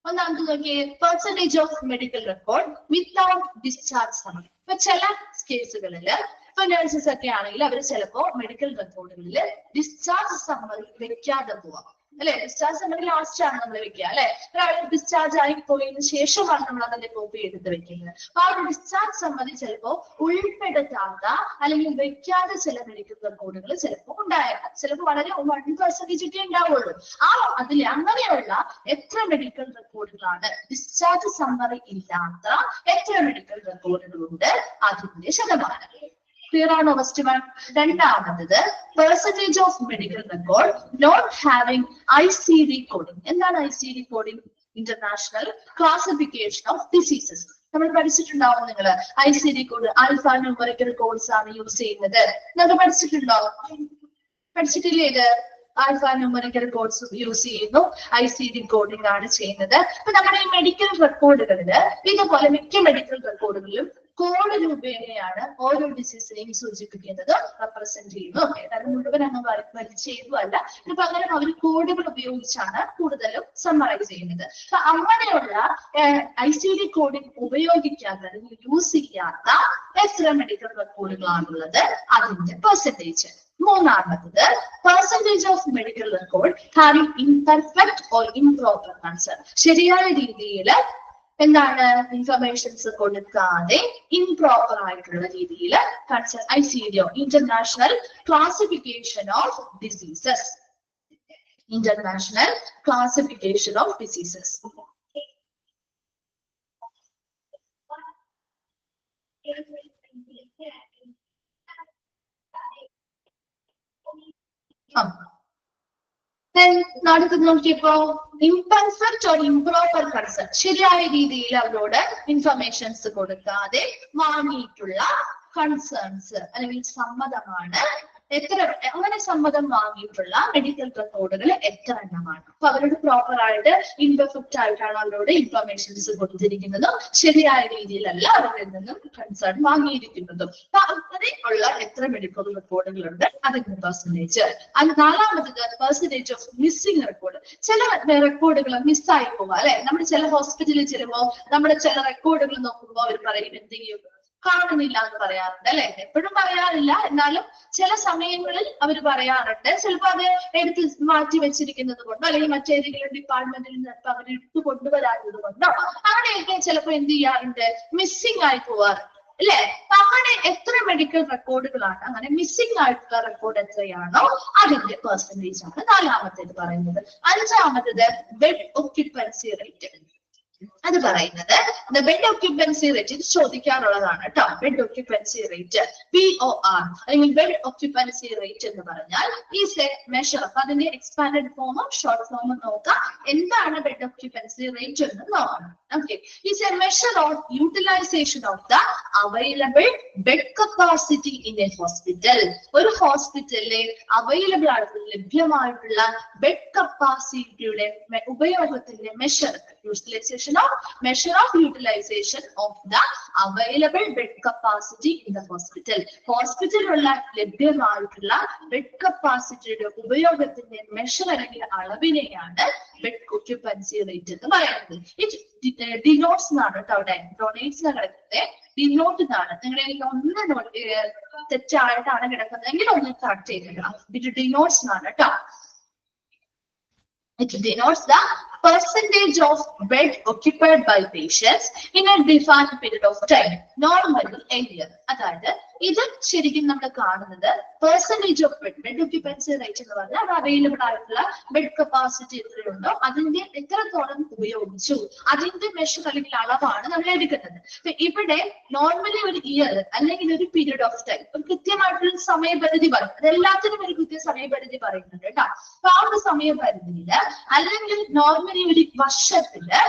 ഒന്നാമത് നോക്കിയേ, percentage of medical record without discharge സമയം. ഇപ്പൊ ചില കേസുകളിൽ ഇപ്പൊ നഴ്സസ് ഒക്കെ ആണെങ്കിൽ അവർ ചിലപ്പോ മെഡിക്കൽ റെക്കോർഡുകളിൽ ഡിസ്ചാർജ് സമ്മറി വെക്കാതെ പോവാം അല്ലെ. ഡിസ്ചാർജ് സമ്മറി ലാസ്റ്റ് ആണ് നമ്മൾ വെക്കുക അല്ലെ. ഒരാൾ ഡിസ്ചാർജ് ആയി പോയതിനു ശേഷമാണ് നമ്മൾ അതിന്റെ കോപ്പി എടുത്ത് വെക്കുന്നത്. അപ്പൊ ആ ഒരു ഡിസ്ചാർജ് സമ്മറി ചിലപ്പോ ഉൾപ്പെടുത്താത്ത അല്ലെങ്കിൽ വെക്കാതെ ചില മെഡിക്കൽ റെക്കോർഡുകൾ ചിലപ്പോൾ ഉണ്ടായേക്കാം. ചിലപ്പോൾ വളരെ 1% ഒക്കെ ഉണ്ടാവുള്ളൂ. ആ അതിൽ അങ്ങനെയുള്ള എത്ര മെഡിക്കൽ റെക്കോർഡുകളാണ് ഡിസ്ചാർജ് സമ്മറി ഇല്ലാത്ത എത്ര മെഡിക്കൽ റെക്കോർഡുകളുണ്ട് അതിന്റെ ശതമാനം. ക്ലിയർ ആണോ ഫസ്റ്റ് വൺ? രണ്ടാമത് percentage of medical record not having ICD coding. എന്താണ് ICD coding? International classification of diseases. നമ്മൾ പഠിച്ചിട്ടുണ്ടാവും നിങ്ങൾ ICD code, alpha numerical codes ആണ് യൂസ് ചെയ്യുന്നത്. നിങ്ങൾ പഠിച്ചിട്ടുണ്ടോ? പഠിച്ചിട്ടില്ലേ ഇത്? ആൽഫ ന്യൂമറിക്കൽ കോഡ്സ് യൂസ് ചെയ്യുന്നു, ICD കോഡിംഗ് ആണ് ചെയ്യുന്നത്. അപ്പൊ നമ്മുടെ ഈ മെഡിക്കൽ റെക്കോർഡുകളില് ഇതുപോലെ മിക്ക മെഡിക്കൽ റെക്കോർഡുകളിലും കോഡ് രൂപേണയാണ് ഓരോ ഡിസീസിനെയും സൂചിപ്പിക്കുന്നത്, റെപ്രസെന്റ് ചെയ്യുന്നു. അത് മുഴുവൻ അങ്ങ് വലിച്ചെഴുതുമല്ല, ഇത് പകരം അവർ കോഡുകൾ ഉപയോഗിച്ചാണ് കൂടുതലും സമ്മറൈസ് ചെയ്യുന്നത്. അപ്പൊ അങ്ങനെയുള്ള ICD കോഡിംഗ് ഉപയോഗിക്കാത്ത അല്ലെങ്കിൽ യൂസ് ചെയ്യാത്ത എത്ര മെഡിക്കൽ റെക്കോർഡുകളാണുള്ളത് അതിന്റെ പെർസെന്റേജ്. മൂന്നാമത്തത് percentage of medical record having imperfect or improper concern. ശരിയായ രീതിയിൽ എന്താണ് ഇൻഫർമേഷൻസ് കൊടുക്കാതെ ഇംപ്രോപ്പർ ആയിട്ടുള്ള രീതിയിൽ concern ICD international classification of diseases. International classification of diseases. അടുത്ത് നോക്കിയപ്പോ ഇംപെർഫെക്റ്റ് ഓർ ഇംപ്രോപ്പർ കൺസേൺ, ശരിയായ രീതിയിൽ അവരോട് ഇൻഫർമേഷൻസ് കൊടുക്കാതെ വാങ്ങിയിട്ടുള്ള കൺസേൺസ് അല്ലെങ്കിൽ സമ്മതമാണ് എത്ര. അങ്ങനെ സമ്മതം വാങ്ങിയിട്ടുള്ള മെഡിക്കൽ റെക്കോർഡുകൾ എത്ര എണ്ണമാണ്? അപ്പൊ അവരോട് പ്രോപ്പർ ആയിട്ട് ഇംപെർഫെക്റ്റ് ആയിട്ടാണ് അവരോട് ഇൻഫർമേഷൻസ് കൊടുത്തിരിക്കുന്നതും ശരിയായ രീതിയിലല്ല അവരിൽ നിന്നും കൺസേൺ വാങ്ങിയിരിക്കുന്നതും. അപ്പൊ അങ്ങനെ ഉള്ള എത്ര മെഡിക്കൽ റെക്കോർഡുകളുണ്ട് അതിന്റെ പെർസെന്റേജ്. അത് നാലാമത്തത് പെർസെന്റേജ് ഓഫ് മിസ്സിംഗ് റെക്കോർഡ്. ചില റെക്കോർഡുകൾ മിസ്സായി പോവാ അല്ലെ. നമ്മൾ ചില ഹോസ്പിറ്റലിൽ ചെല്ലുമ്പോൾ നമ്മുടെ ചില റെക്കോർഡുകൾ നോക്കുമ്പോൾ അവർ പറയും എന്തെങ്കിലും കാണുന്നില്ല എന്ന് പറയാറുണ്ട് അല്ലെ. എപ്പോഴും പറയാറില്ല, എന്നാലും ചില സമയങ്ങളിൽ അവർ പറയാറുണ്ട്. ചിലപ്പോൾ അത് എടുത്ത് മാറ്റി വെച്ചിരിക്കുന്നത് കൊണ്ടോ അല്ലെങ്കിൽ മറ്റേതെങ്കിലും ഡിപ്പാർട്ട്മെന്റിൽ നിന്ന് അവർ എടുത്തു കൊണ്ടുവരാത്തത് കൊണ്ടോ അങ്ങനെയൊക്കെ ചിലപ്പോൾ എന്ത് ചെയ്യാറുണ്ട്, മിസ്സിംഗ് ആയി പോവാറുണ്ട്. അല്ലെ? അങ്ങനെ എത്ര മെഡിക്കൽ റെക്കോർഡുകളാണ് അങ്ങനെ മിസ്സിംഗ് ആയിട്ടുള്ള റെക്കോർഡ് എത്രയാണോ അതിന്റെ പെർസെന്റേജ് ആണ് നാലാമത്തേത് പറയുന്നത്. അഞ്ചാമത്തത് ബെഡ് ഒക്യുപ്പൻസി റേറ്റ്. അത് പറയുന്നത് ബെഡ് ഒക്യുപ്പൻസി റേറ്റ് ചോദിക്കാറുള്ളതാണ് കേട്ടോ. ബെഡ് ഒക്യുപ്പൻസി റേറ്റ് BOR അല്ലെങ്കിൽ ബെഡ് ഒക്യുപ്പൻസി റേറ്റ് എന്ന് പറഞ്ഞാൽ ഈസ് എ മെഷർ. അപ്പൊ അതിന്റെ എക്സ്പാൻഡഡ് ഫോമും ഷോർട്ട് ഫോമും നോക്കാം. എന്താണ് ബെഡ് ഒക്യുപ്പൻസി റേറ്റ് എന്ന് നോക്കണം. Okay, is a measure of utilisation of the available bed capacity in a hospital. ഒരു ഹോസ്പിറ്റലിലെ അവൈലബിൾ ആയിട്ടുള്ള ലഭ്യമായിട്ടുള്ള ബെഡ് കപ്പാസിറ്റിയുടെ ഉപയോഗത്തിന്റെ measure. Measure of utilization of the available bed capacity in the hospital. ഹോസ്പിറ്റലിലുള്ള ലഭ്യമായിട്ടുള്ള bed കപ്പാസിറ്റിയുടെ ഉപയോഗത്തിന്റെ മെഷർ അല്ലെങ്കിൽ അളവിനെയാണ് ബെഡ് ഒക്യുപ്പൻസി റേറ്റ് എന്ന് പറയുന്നത്. ഇറ്റ് ഡിനോട്ട്സ് എന്നാണ് കേട്ടോ. അവിടെ ഡൊണേറ്റ്സ് കിടക്കുന്നത് ഡിനോട്ട് എന്നാണ്. നിങ്ങളുടെ ഒന്ന് തെറ്റായിട്ടാണ് കിടക്കുന്നതെങ്കിൽ ഒന്ന് കറക്റ്റ് ചെയ്തിട്ടുള്ള ഇറ്റ് ഡിനോട്ട്സ് എന്നാണ് കേട്ടോ. It denotes the percentage of bed occupied by patients in a defined period of time, normally a year. അതായത് ഇത് ശരിക്കും നമ്മൾ കാണുന്നത് percentage of bed occupancy rate എന്ന് പറഞ്ഞാൽ അത് അവൈലബിൾ ആയിട്ടുള്ള ബെഡ് കപ്പാസിറ്റി എത്രയുണ്ടോ അതിന്റെ എത്രത്തോളം ഉപയോഗിച്ചു അതിന്റെ മെഷർ അല്ലെങ്കിൽ അളവാണ് നമ്മൾ എടുക്കുന്നത്. ഇവിടെ നോർമലി ഒരു ഇയർ അല്ലെങ്കിൽ ഒരു പീരീഡ് ഓഫ് ടൈം ഒരു കൃത്യമായിട്ടുള്ള സമയപരിധി പറയും. അതെല്ലാത്തിനും ഒരു കൃത്യ സമയപരിധി പറയുന്നുണ്ട് കേട്ടോ. അപ്പൊ ആ ഒരു സമയപരിധിയില് അല്ലെങ്കിൽ നോർമലി ഒരു വർഷത്തില്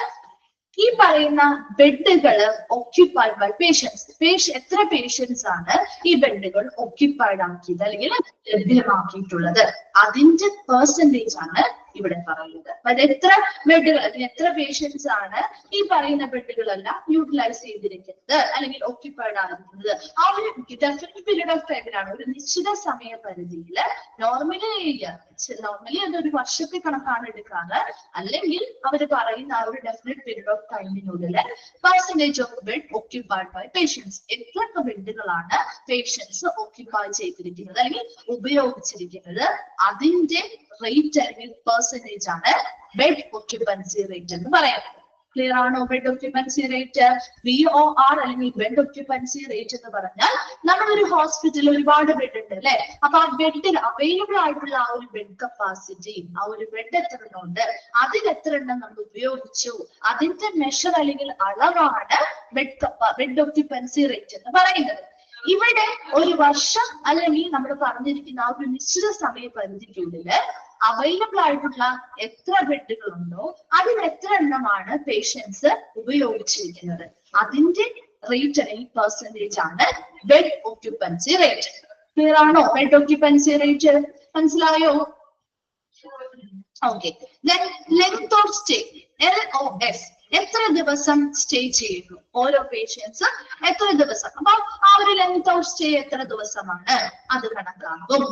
ഈ പറയുന്ന ബെഡുകൾ ഓക്യുപ്പൈഡ് ബൈ പേഷ്യൻസ് എത്ര പേഷ്യൻസ് ആണ് ഈ ബെഡുകൾ ഓക്യുപ്പൈഡ് ആക്കിയത് അല്ലെങ്കിൽ ലഭ്യമാക്കിയിട്ടുള്ളത് അതിന്റെ പെർസെന്റേജ് ആണ് ഇവിടെ പറയുന്നത്. അത് എത്ര ബെഡുകൾ എത്ര പേഷ്യൻസ് ആണ് ഈ പറയുന്ന ബെഡുകളെല്ലാം യൂട്ടിലൈസ് ചെയ്തിരിക്കുന്നത് അല്ലെങ്കിൽ ഓക്യുപ്പൈഡ് ആകുന്നത് ആ ഒരു ഡെഫിനറ്റ് പീരീഡ് ഓഫ് ടൈമിലാണ്. ഒരു നിശ്ചിത സമയപരിധിയിൽ നോർമലി അതൊരു വർഷത്തെ കണക്കാണ് എടുക്കാറ്. അല്ലെങ്കിൽ അവർ പറയുന്ന ആ ഒരു ഡെഫിനറ്റ് പീരീഡ് ഓഫ് ടൈമിനുള്ളിൽ percentage of bed occupied by patients എത്ര ബെഡുകളാണ് പേഷ്യൻസ് ഓക്യുപ്പൈ ചെയ്തിരിക്കുന്നത് അല്ലെങ്കിൽ ഉപയോഗിച്ചിരിക്കുന്നത് അതിന്റെ റേറ്റ് അല്ലെങ്കിൽ പെർസെന്റേജ് ആണ് ബെഡ് ഒക്യുപ്പൻസി റേറ്റ് എന്ന് പറയുന്നത്. ക്ലിയർ ആണോ? ബെഡ് ഒക്യുപ്പൻസി റേറ്റ് BOR അല്ലെങ്കിൽ ബെഡ് ഒക്യുപ്പൻസി റേറ്റ് എന്ന് പറഞ്ഞാൽ നമ്മളൊരു ഹോസ്പിറ്റലിൽ ഒരുപാട് ബെഡ് ഉണ്ട് അല്ലെ? അപ്പൊ ആ ബെഡിൽ അവൈലബിൾ ആയിട്ടുള്ള ആ ഒരു ബെഡ് കപ്പാസിറ്റി ആ ഒരു ബെഡ് എത്ര ഉണ്ട് അതിൽ എത്ര എണ്ണം നമ്മൾ ഉപയോഗിച്ചു അതിന്റെ മെഷർ അല്ലെങ്കിൽ അളവാണ് ബെഡ് ഒക്യുപ്പൻസി റേറ്റ് എന്ന് പറയുന്നത്. ഇവിടെ ഒരു വർഷം അല്ലെങ്കിൽ നമ്മൾ പറഞ്ഞിരിക്കുന്ന ആ ഒരു നിശ്ചിത സമയപരിധിക്കുള്ളില് അവൈലബിൾ ആയിട്ടുള്ള എത്ര ബെഡുകളുണ്ടോ അതിൽ എത്ര എണ്ണമാണ് പേഷ്യൻസ് ഉപയോഗിച്ചിരിക്കുന്നത് അതിന്റെ റേറ്റ് അല്ലെങ്കിൽ പെർസെന്റേജ് ആണ് ബെഡ് ഒക്യുപ്പൻസി റേറ്റ്. ക്ലിയർ ആണോ? ബെഡ് ഒക്യുപ്പൻസി റേറ്റ് മനസ്സിലായോ? Okay. Length of stay LOS എത്ര ദിവസം സ്റ്റേ ചെയ്യുന്നു ഓരോ പേഷ്യൻസ് എത്ര ദിവസം. അപ്പൊ ആ ഒരു ലെങ്ത് ഓഫ് സ്റ്റേ എത്ര ദിവസമാണ് അത് കണക്കാക്കും.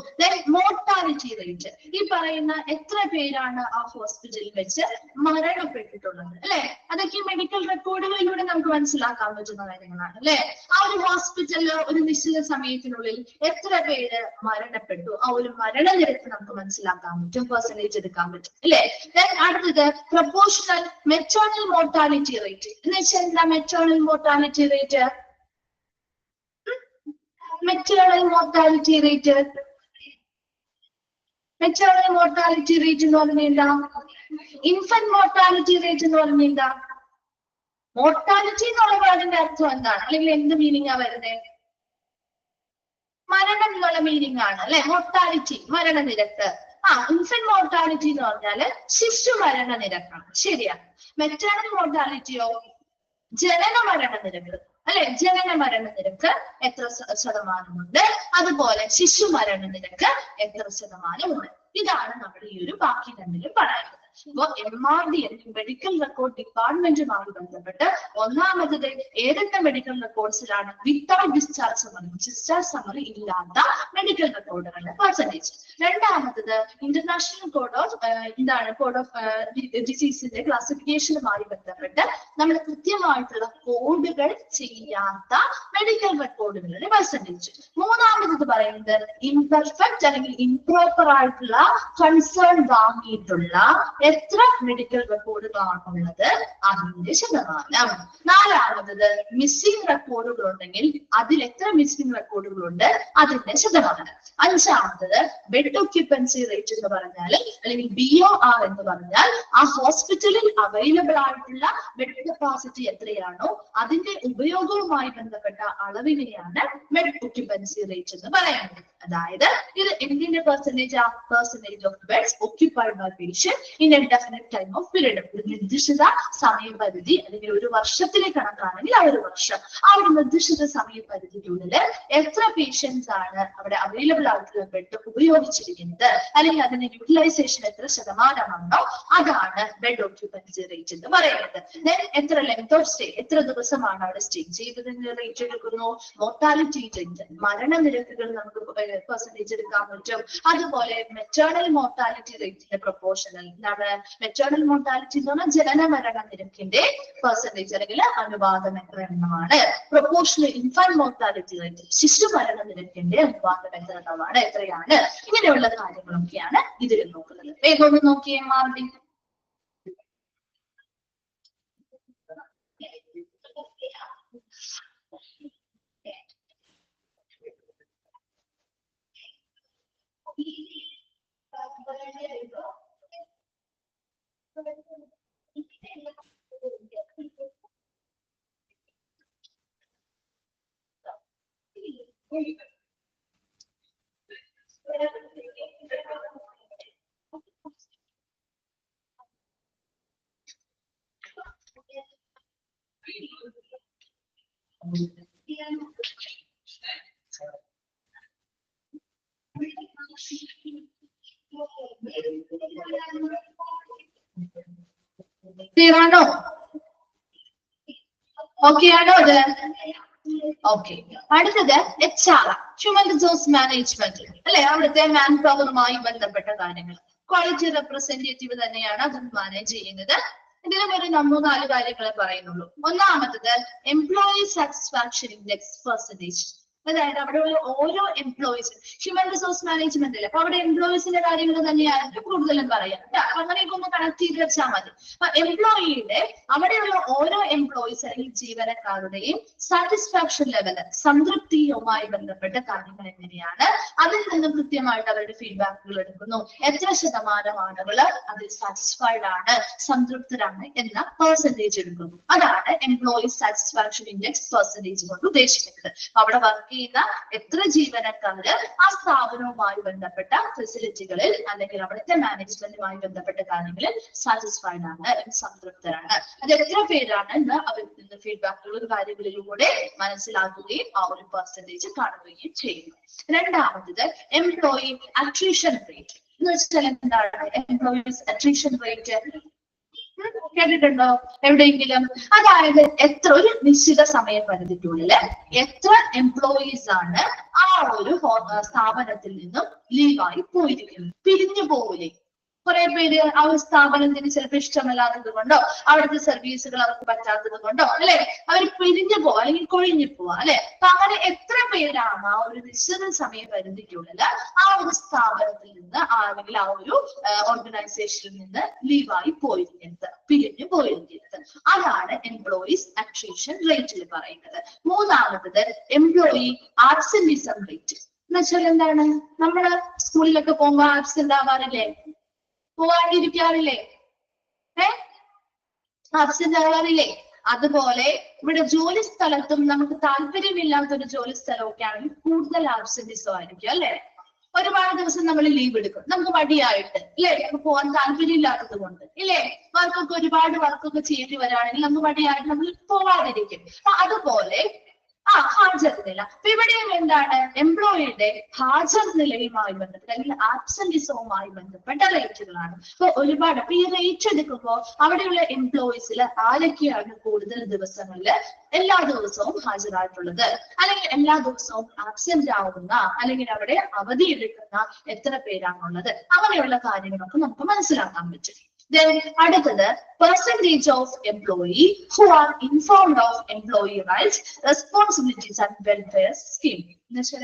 മോർട്ടാലിറ്റി റേറ്റ് ഈ പറയുന്ന എത്ര പേരാണ് ആ ഹോസ്പിറ്റലിൽ വെച്ച് മരണപ്പെട്ടിട്ടുള്ളത് അല്ലെ? അതൊക്കെ മെഡിക്കൽ റെക്കോർഡുകളിലൂടെ നമുക്ക് മനസ്സിലാക്കാൻ പറ്റുന്ന കാര്യങ്ങളാണ് അല്ലെ? ആ ഒരു ഹോസ്പിറ്റലിൽ ഒരു നിശ്ചിത സമയത്തിനുള്ളിൽ എത്ര പേര് മരണപ്പെട്ടു ആ ഒരു മരണനിരക്ക് നമുക്ക് മനസ്സിലാക്കാൻ പറ്റും, പെർസെന്റേജ് എടുക്കാൻ പറ്റും അല്ലെ? അടുത്തത് പ്രൊപ്പോർഷണൽ മെറ്റേണൽ മോർട്ടാലിറ്റി റേറ്റ് എന്ന് വെച്ചാൽ എന്താ? Maternal mortality rate maternal mortality rate എന്ന് പറഞ്ഞാൽ എന്താ? ഇൻഫന്റ് മോർട്ടാലിറ്റി റേറ്റ് എന്ന് പറഞ്ഞാൽ എന്താ? മോർട്ടാലിറ്റി എന്നുള്ള വാക്കിന്റെ അർത്ഥം എന്താണ് അല്ലെങ്കിൽ എന്ത് മീനിങ് ആ വരുന്നത്? മരണം എന്നുള്ള മീനിങ് ആണ് അല്ലെ? മോർട്ടാലിറ്റി മരണനിരക്ക്. ഇൻഫന്റ് മോർട്ടാലിറ്റി എന്ന് പറഞ്ഞാല് ശിശു മരണ നിരക്കാണ്. ശരിയാണ്. മെറ്റേണൽ മോർട്ടാലിറ്റിയോ ജനന മരണ നിരക്ക് അല്ലെ? ജനന മരണ നിരക്ക് എത്ര ശതമാനമുണ്ട് അതുപോലെ ശിശു മരണ നിരക്ക് എത്ര ശതമാനമുണ്ട്. ഇതാണ് നമ്മൾ ഈ ഒരു ബാക്കി രണ്ടിലും പറയുന്നത്. അപ്പൊ MRD മെഡിക്കൽ റെക്കോർഡ് ഡിപ്പാർട്ട്മെന്റുമായി ബന്ധപ്പെട്ട് ഒന്നാമത് ഏതൊക്കെ മെഡിക്കൽ റെക്കോർഡ്സിലാണ് വിത്തൗട്ട് ഡിസ്ചാർജ് സമ്മറി ഇല്ലാത്ത മെഡിക്കൽ റെക്കോർഡുകളുടെ പെർസെന്റേജ്. രണ്ടാമത്തത് ഇന്റർനാഷണൽ കോഡ് ഓഫ് ഡിസീസിന്റെ ക്ലാസിഫിക്കേഷനുമായി ബന്ധപ്പെട്ട് നമ്മൾ കൃത്യമായിട്ടുള്ള കോഡുകൾ ചെയ്യാത്ത മെഡിക്കൽ റെക്കോർഡുകളുടെ പെർസെന്റേജ്. മൂന്നാമത് പറയുന്നത് ഇംപെർഫെക്റ്റ് അല്ലെങ്കിൽ ഇംപ്രോപ്പർ ആയിട്ടുള്ള കൺസേൺ വാങ്ങിയിട്ടുള്ള എത്ര മെഡിക്കൽ റെക്കോർഡുകളാണുള്ളത് അതിന്റെ ശതമാനം. നാലാമത്തത് മിസ്സിംഗ് റെക്കോർഡുകൾ ഉണ്ടെങ്കിൽ അതിൽ എത്ര മിസ്സിംഗ് റെക്കോർഡുകളുണ്ട് അതിന്റെ ശതമാനം. അഞ്ചാമത്തത് ബെഡ് ഒക്യുപ്പൻസി റേറ്റ് എന്ന് പറഞ്ഞാൽ അല്ലെങ്കിൽ BOR എന്ന് പറഞ്ഞാൽ ആ ഹോസ്പിറ്റലിൽ അവൈലബിൾ ആയിട്ടുള്ള ബെഡ് കപ്പാസിറ്റി എത്രയാണോ അതിന്റെ ഉപയോഗവുമായി ബന്ധപ്പെട്ട അളവിനെയാണ് ബെഡ് ഒക്യുപ്പൻസി റേറ്റ് എന്ന് പറയുന്നത്. അതായത് ഇത് എന്തിന്റെ percentage of beds occupied by patient in a definite time of period. ഒരു നിർദ്ദിഷ്ട സമയപരിധി അല്ലെങ്കിൽ ഒരു വർഷത്തിലെ കണക്കാണെങ്കിൽ ആ ഒരു വർഷം ആ ഒരു നിർദ്ദിഷ്ട സമയപരിധിക്കുള്ളിൽ എത്ര പേഷ്യൻസ് ആണ് അവിടെ അവൈലബിൾ ആയിട്ടുള്ള ബെഡ് ഉപയോഗിച്ചിരിക്കുന്നത് അല്ലെങ്കിൽ അതിന്റെ യൂട്ടിലൈസേഷൻ എത്ര ശതമാനമാണോ അതാണ് ബെഡ് ഒക്യുപ്പൻസി റേറ്റ് എന്ന് പറയുന്നത്. എത്ര ലെങ്ത് ഓഫ് സ്റ്റേ, എത്ര ദിവസമാണ് അവിടെ സ്റ്റേ ചെയ്തതിന് റേറ്റ് എടുക്കുന്നു. മോർട്ടാലിറ്റി റേറ്റ്, മരണനിരക്കുകൾ നമുക്ക് പെർസെന്റേജ് എടുക്കാൻ പറ്റും. അതുപോലെ മെറ്റേണൽ മോർട്ടാലിറ്റി റേറ്റിന്റെ പ്രൊപ്പോർഷണൽ എന്താണ്? മെറ്റേണൽ മോർട്ടാലിറ്റി എന്ന് പറഞ്ഞാൽ ജനന മരണ നിരക്കിന്റെ പെർസെന്റേജ് അല്ലെങ്കിൽ അനുപാതം എത്ര എണ്ണമാണ്. പ്രൊപ്പോർഷണൽ ഇൻഫന്റ് മോർട്ടാലിറ്റി റേറ്റ്, ശിശു മരണ നിരക്കിന്റെ അനുപാതം എത്ര എണ്ണമാണ്, എത്രയാണ്. ഇങ്ങനെയുള്ള കാര്യങ്ങളൊക്കെയാണ് ഇതിൽ നോക്കുന്നത്. വേഗം ഒന്ന് നോക്കിയേ മാർഡിൻ. ക്ലിയർ ആണോ? ഓക്കെ ആണോ ഇത്? ഓക്കെ. അടുത്തത് HR, ഹ്യൂമൻ റിസോഴ്സ് മാനേജ്മെന്റ് അല്ലെ, അവിടുത്തെ മാൻ പവറുമായി ബന്ധപ്പെട്ട കാര്യങ്ങൾ. ക്വാളിറ്റി റെപ്രസെന്റേറ്റീവ് തന്നെയാണ് അത് മാനേജ് ചെയ്യുന്നത്. ഇതിലും ഒരു 3-4 കാര്യങ്ങളെ പറയുന്നുള്ളൂ. ഒന്നാമത്തത് എംപ്ലോയി സാറ്റിസ്ഫാക്ഷൻ ഇൻഡെക്സ് പെർസെന്റേജ്. അതായത് അവിടെയുള്ള ഓരോ എംപ്ലോയീസും ഹ്യൂമൻ റിസോഴ്സ് മാനേജ്മെന്റ് അല്ലേ, അപ്പൊ അവിടെ എംപ്ലോയീസിന്റെ കാര്യങ്ങൾ തന്നെയാണ് കൂടുതലും പറയാം. അങ്ങനെയൊക്കെ ഒന്ന് കണക്ട് ചെയ്ത് വെച്ചാൽ മതി. അപ്പൊ എംപ്ലോയിയുടെ അവിടെയുള്ള ഓരോ എംപ്ലോയീസ് അല്ലെങ്കിൽ ജീവനക്കാരുടെയും സാറ്റിസ്ഫാക്ഷൻ ലെവല്, സംതൃപ്തിയുമായി ബന്ധപ്പെട്ട കാര്യങ്ങൾ എങ്ങനെയാണ്, അതിൽ നിന്ന് കൃത്യമായിട്ട് അവരുടെ ഫീഡ്ബാക്കുകൾ എടുക്കുന്നു. എത്ര ശതമാനം ആളുകൾ അതിൽ സാറ്റിസ്ഫൈഡ് ആണ്, സംതൃപ്തരാണ് എന്ന പെർസെന്റേജ് എടുക്കുന്നു. അതാണ് എംപ്ലോയി സാറ്റിസ്ഫാക്ഷൻ ഇൻഡെക്സ് പെർസെന്റേജ് കൊണ്ട് ഉദ്ദേശിക്കുന്നത്. അവിടെ വർക്ക് ചെയ്യുന്ന എത്ര ജീവനക്കാര് ആ സ്ഥാപനവുമായി ബന്ധപ്പെട്ട ഫെസിലിറ്റികളിൽ അല്ലെങ്കിൽ അവിടുത്തെ മാനേജ്മെന്റുമായി ബന്ധപ്പെട്ട കാര്യങ്ങളിൽ സാറ്റിസ്ഫൈഡ് ആണ്, സംതൃപ്തരാണ്, അത് എത്ര പേരാണ് എന്ന് അവരിൽ നിന്ന് ഫീഡ്ബാക്കുകളും കാര്യങ്ങളിലൂടെ മനസ്സിലാക്കുകയും ആ ഒരു പെർസെന്റേജ് കാണുകയും ചെയ്യുന്നു. രണ്ടാമത്തത് എംപ്ലോയി അട്രീഷൻ റേറ്റ് എന്ന് വെച്ചാൽ എന്താണ്? എംപ്ലോയീസ് അട്രീഷൻ റേറ്റ് കേട്ടിട്ടുണ്ടോ എവിടെയെങ്കിലും? അതായത് എത്ര ഒരു നിശ്ചിത സമയപരിധിക്കുള്ളില് എത്ര എംപ്ലോയീസ് ആണ് ആ ഒരു സ്ഥാപനത്തിൽ നിന്നും ലീവായി പോയിരിക്കുന്നത്, പിരിഞ്ഞു പോവില്ലേ? കുറെ പേര് ആ ഒരു സ്ഥാപനത്തിന് ചിലപ്പോൾ ഇഷ്ടമല്ലാത്തത് കൊണ്ടോ അവിടുത്തെ സർവീസുകൾ അവർക്ക് പറ്റാത്തത് കൊണ്ടോ അല്ലെ അവർ പിരിഞ്ഞു പോവാ അല്ലെങ്കിൽ കൊഴിഞ്ഞു പോവാ അല്ലെ. അപ്പൊ അങ്ങനെ എത്ര പേരാണ് ആ ഒരു നിശ്ചിത സമയപരിധിക്കുള്ളിൽ ആ ഒരു സ്ഥാപനത്തിൽ നിന്ന് അല്ലെങ്കിൽ ആ ഒരു ഓർഗനൈസേഷനിൽ നിന്ന് ലീവായി പോയിരിക്കുന്നത്, പിരിഞ്ഞു പോയിരിക്കുന്നത്, അതാണ് എംപ്ലോയീസ് അട്രീഷൻ റേറ്റിൽ പറയുന്നത്. മൂന്നാമത്തത് എംപ്ലോയി ആബ്സെന്റിസം റേറ്റ് എന്ന് വെച്ചാൽ എന്താണ്? നമ്മള് സ്കൂളിലൊക്കെ പോകുമ്പോ ആബ്സെന്റ് ആവാറില്ലേ, പോവാണ്ടിരിക്കാറില്ലേ, ആബ്സെന്റ് ആവാറില്ലേ? അതുപോലെ ഇവിടെ ജോലി സ്ഥലത്തും നമുക്ക് താല്പര്യമില്ലാത്തൊരു ജോലി സ്ഥലമൊക്കെ ആണെങ്കിൽ കൂടുതൽ ആബ്സെന്റിസം ആയിരിക്കും അല്ലെ. ഒരുപാട് ദിവസം നമ്മൾ ലീവ് എടുക്കും, നമുക്ക് മടിയായിട്ട് ഇല്ലേ, നമുക്ക് പോകാൻ താല്പര്യമില്ലാത്തത് കൊണ്ട് ഇല്ലേ, വർക്കൊക്കെ ഒരുപാട് വർക്കൊക്കെ ചെയ്യേണ്ടി വരാണെങ്കിൽ നമുക്ക് മടിയായിട്ട് നമ്മൾ പോവാതിരിക്കും. അപ്പൊ അതുപോലെ ഹാജർ നില. അപ്പൊ ഇവിടെയും എന്താണ്? എംപ്ലോയിയുടെ ഹാജർ നിലയുമായി ബന്ധപ്പെട്ട അല്ലെങ്കിൽ ആബ്സെന്റിസവുമായി ബന്ധപ്പെട്ട റേറ്റുകളാണ്. അപ്പൊ ഒരുപാട് അപ്പൊ ഈ റേറ്റ് എടുക്കുമ്പോൾ അവിടെയുള്ള എംപ്ലോയീസിൽ ആരൊക്കെയാണ് കൂടുതൽ ദിവസങ്ങളിൽ എല്ലാ ദിവസവും ഹാജരായിട്ടുള്ളത് അല്ലെങ്കിൽ എല്ലാ ദിവസവും ആബ്സെന്റ് ആവുന്ന അല്ലെങ്കിൽ അവിടെ അവധി എടുക്കുന്ന എത്ര പേരാണുള്ളത്, അങ്ങനെയുള്ള കാര്യങ്ങളൊക്കെ നമുക്ക് മനസ്സിലാക്കാൻ പറ്റും. Then അടുത്തത് percentage of employee who are informed of employee rights, responsibilities and welfare scheme.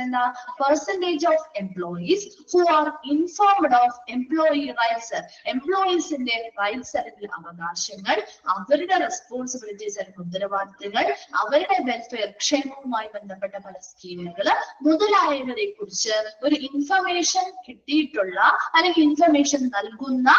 എന്താ percentage of employees who are informed of employee rights, എംപ്ലോയീസിന്റെ റൈറ്റ്സ് അല്ലെങ്കിൽ അവകാശങ്ങൾ, അവരുടെ റെസ്പോൺസിബിലിറ്റീസ് അല്ലെങ്കിൽ ഉത്തരവാദിത്തങ്ങൾ, അവരുടെ വെൽഫെയർ ക്ഷേമവുമായി ബന്ധപ്പെട്ട പല സ്കീമുകൾ മുതലായവരെ കുറിച്ച് ഒരു ഇൻഫർമേഷൻ കിട്ടിയിട്ടുള്ള അല്ലെങ്കിൽ ഇൻഫർമേഷൻ നൽകുന്ന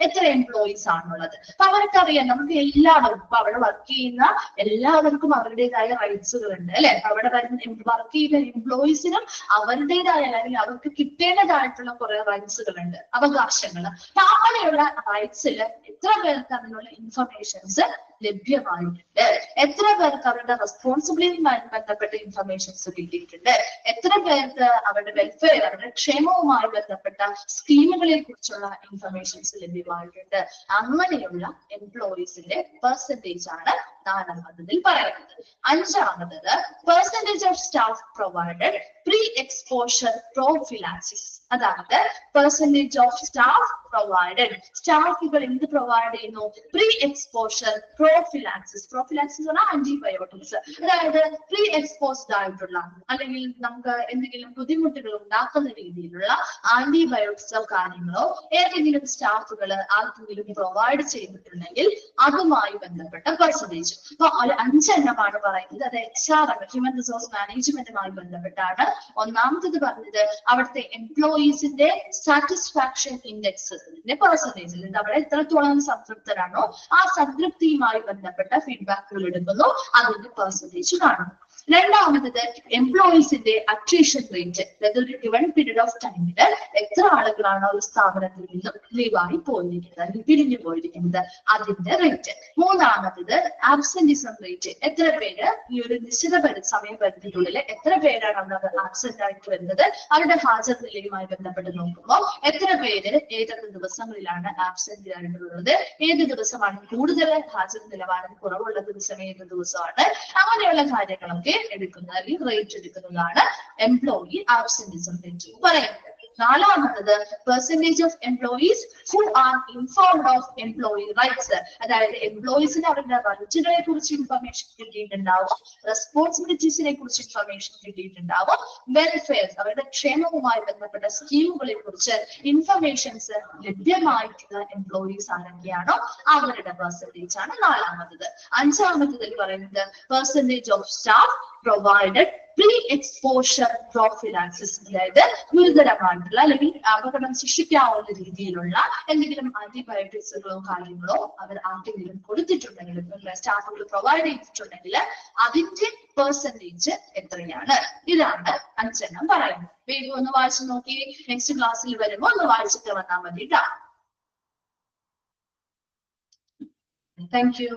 എത്ര എംപ്ലോയീസ് ആണുള്ളത്. അപ്പൊ അവർക്കറിയാം, നമുക്ക് എല്ലാവർക്കും ഇപ്പൊ അവിടെ വർക്ക് ചെയ്യുന്ന എല്ലാവർക്കും അവരുടേതായ റൈറ്റ്സുകൾ ഉണ്ട് അല്ലെ. അവിടെ വർക്ക് ചെയ്യുന്ന എംപ്ലോയീസിനും അവരുടേതായ അല്ലെങ്കിൽ അവർക്ക് കിട്ടേണ്ടതായിട്ടുള്ള കുറെ റൈറ്റ്സുകൾ ഉണ്ട്, അവകാശങ്ങൾ. അപ്പൊ അങ്ങനെയുള്ള റൈറ്റ്സിൽ എത്ര പേർക്ക് അതിനുള്ള ഇൻഫർമേഷൻസ് ലഭ്യമായിട്ടുണ്ട്, എത്ര പേർക്ക് അവരുടെ റെസ്പോൺസിബിലിറ്റിയുമായി ബന്ധപ്പെട്ട ഇൻഫർമേഷൻസ് കിട്ടിയിട്ടുണ്ട്, എത്ര പേർക്ക് അവരുടെ വെൽഫെയർ, അവരുടെ ക്ഷേമവുമായി ബന്ധപ്പെട്ട സ്കീമുകളെ കുറിച്ചുള്ള ഇൻഫർമേഷൻസ് ലഭ്യമായിട്ടുണ്ട്. അങ്ങനെയുള്ള എംപ്ലോയീസിന്റെ പെർസെന്റേജ് ആണ് നാലാമത്തതിൽ പറയുന്നത്. അഞ്ചാമത്തത് percentage of staff provided pre exposure prophylaxis. അതായത് പെർസെന്റേജ് ഓഫ് സ്റ്റാഫ് പ്രൊവൈഡഡ്, സ്റ്റാഫുകൾ എന്ത് പ്രൊവൈഡ് ചെയ്യുന്നു? Pre exposure prophylaxis. പ്രോഫിലാക്സിസ് പറഞ്ഞാൽ ആന്റിബയോട്ടിക്സ്. അതായത് പ്രീ എക്സ്പോസ്ഡ് ആയിട്ടുള്ള അല്ലെങ്കിൽ നമുക്ക് എന്തെങ്കിലും ബുദ്ധിമുട്ടുകൾ ഉണ്ടാക്കുന്ന രീതിയിലുള്ള ആന്റിബയോട്ടിക്സോ കാര്യങ്ങളോ ഏതെങ്കിലും സ്റ്റാഫുകൾ ആർക്കെങ്കിലും പ്രൊവൈഡ് ചെയ്തിട്ടുണ്ടെങ്കിൽ അതുമായി ബന്ധപ്പെട്ട പെർസെന്റേജ്. അപ്പൊ 5 എണ്ണമാണ് പറയുന്നത്. അത് HR ഹ്യൂമൻ റിസോഴ്സ് മാനേജ്മെന്റുമായി ബന്ധപ്പെട്ടാണ്. ഒന്നാമത്തത് പറഞ്ഞത് അവിടുത്തെ എംപ്ലോയീസിന്റെ സാറ്റിസ്ഫാക്ഷൻ ഇൻഡെക്സിന്റെ പെർസെന്റേജ്, അവിടെ എത്രത്തോളം സംതൃപ്തരാണോ ആ സംതൃപ്തിയുമായി ബന്ധപ്പെട്ട ഫീഡ്ബാക്കുകൾ എടുക്കുന്നു, അതിന്റെ പെർസെന്റേജ് കാണുന്നു. രണ്ടാമത്തത് എംപ്ലോയീസിന്റെ അട്രീഷൻ റേറ്റ്, അതായത് ഒരു ഗിവൺ പീരീഡ് ഓഫ് ടൈമില് എത്ര ആളുകളാണ് ഒരു സ്ഥാപനത്തിൽ നിന്നും ലീവായി പോയിരിക്കുന്നത് അല്ലെങ്കിൽ പിരിഞ്ഞു പോയിരിക്കുന്നത്, അതിന്റെ റേറ്റ്. മൂന്നാമത്തത് ആബ്സെന്റിസം റേറ്റ്, എത്ര പേര് ഈ ഒരു നിശ്ചിത സമയപരിധിക്കുള്ളിൽ എത്ര പേരാണ് അവിടെ ആബ്സെന്റ് ആയിട്ട് വരുന്നത്, അവരുടെ ഹാജർ നിലയുമായി ബന്ധപ്പെട്ട് നോക്കുമ്പോൾ എത്ര പേര് ഏതൊക്കെ ദിവസങ്ങളിലാണ് ആബ്സെന്റ് ആയിട്ടുള്ളത്, ഏത് ദിവസമാണ് കൂടുതൽ ഹാജർ നിലവാരം കുറവുള്ള ദിവസം, ഏത് ദിവസമാണ്, അങ്ങനെയുള്ള കാര്യങ്ങളൊക്കെ എടുക്കുന്ന അല്ലെങ്കിൽ റേറ്റ് എടുക്കുന്നതാണ് എംപ്ലോയി ആബ്സെന്റിസം റേറ്റ് പറയുന്നത്. നാലാമത്തത് percentage of employees who are informed of employee rights. അതായത് എംപ്ലോയീസിന് അവരുടെ റൈറ്റുകളെ കുറിച്ച് ഇൻഫർമേഷൻ കിട്ടിയിട്ടുണ്ടാവും, റെസ്പോൺസിബിലിറ്റീസിനെ കുറിച്ച് ഇൻഫർമേഷൻ കിട്ടിയിട്ടുണ്ടാവും, വെൽഫെയർ അവരുടെ ക്ഷേമവുമായി ബന്ധപ്പെട്ട സ്കീമുകളെ കുറിച്ച് ഇൻഫർമേഷൻസ് ലഭ്യമായിട്ടുള്ള എംപ്ലോയീസ് ആരൊക്കെയാണോ അവരുടെ പെർസെന്റേജ് ആണ് നാലാമത്തത്. അഞ്ചാമത്തതിൽ പറയുന്നത് percentage of staff provided pre exposure prophylaxis. അതായത് ഗുരുതരമായിട്ടുള്ള അല്ലെങ്കിൽ അപകടം സൃഷ്ടിക്കാവുന്ന രീതിയിലുള്ള എന്തെങ്കിലും ആന്റിബയോട്ടിക്സുകളോ കാര്യങ്ങളോ അവർ ആർക്കെങ്കിലും കൊടുത്തിട്ടുണ്ടെങ്കിൽ, സ്റ്റാഫുകൾ പ്രൊവൈഡ് ചെയ്തിട്ടുണ്ടെങ്കിൽ അതിന്റെ പെർസെന്റേജ് എത്രയാണ്? ഇതാണ് 5 എണ്ണം പറയുന്നത്. വേഗം ഒന്ന് വായിച്ചു നോക്കി, നെക്സ്റ്റ് ക്ലാസ്സിൽ വരുമ്പോൾ ഒന്ന് വായിച്ചിട്ട് വന്നാൽ മതി ട്ടാ. Thank you.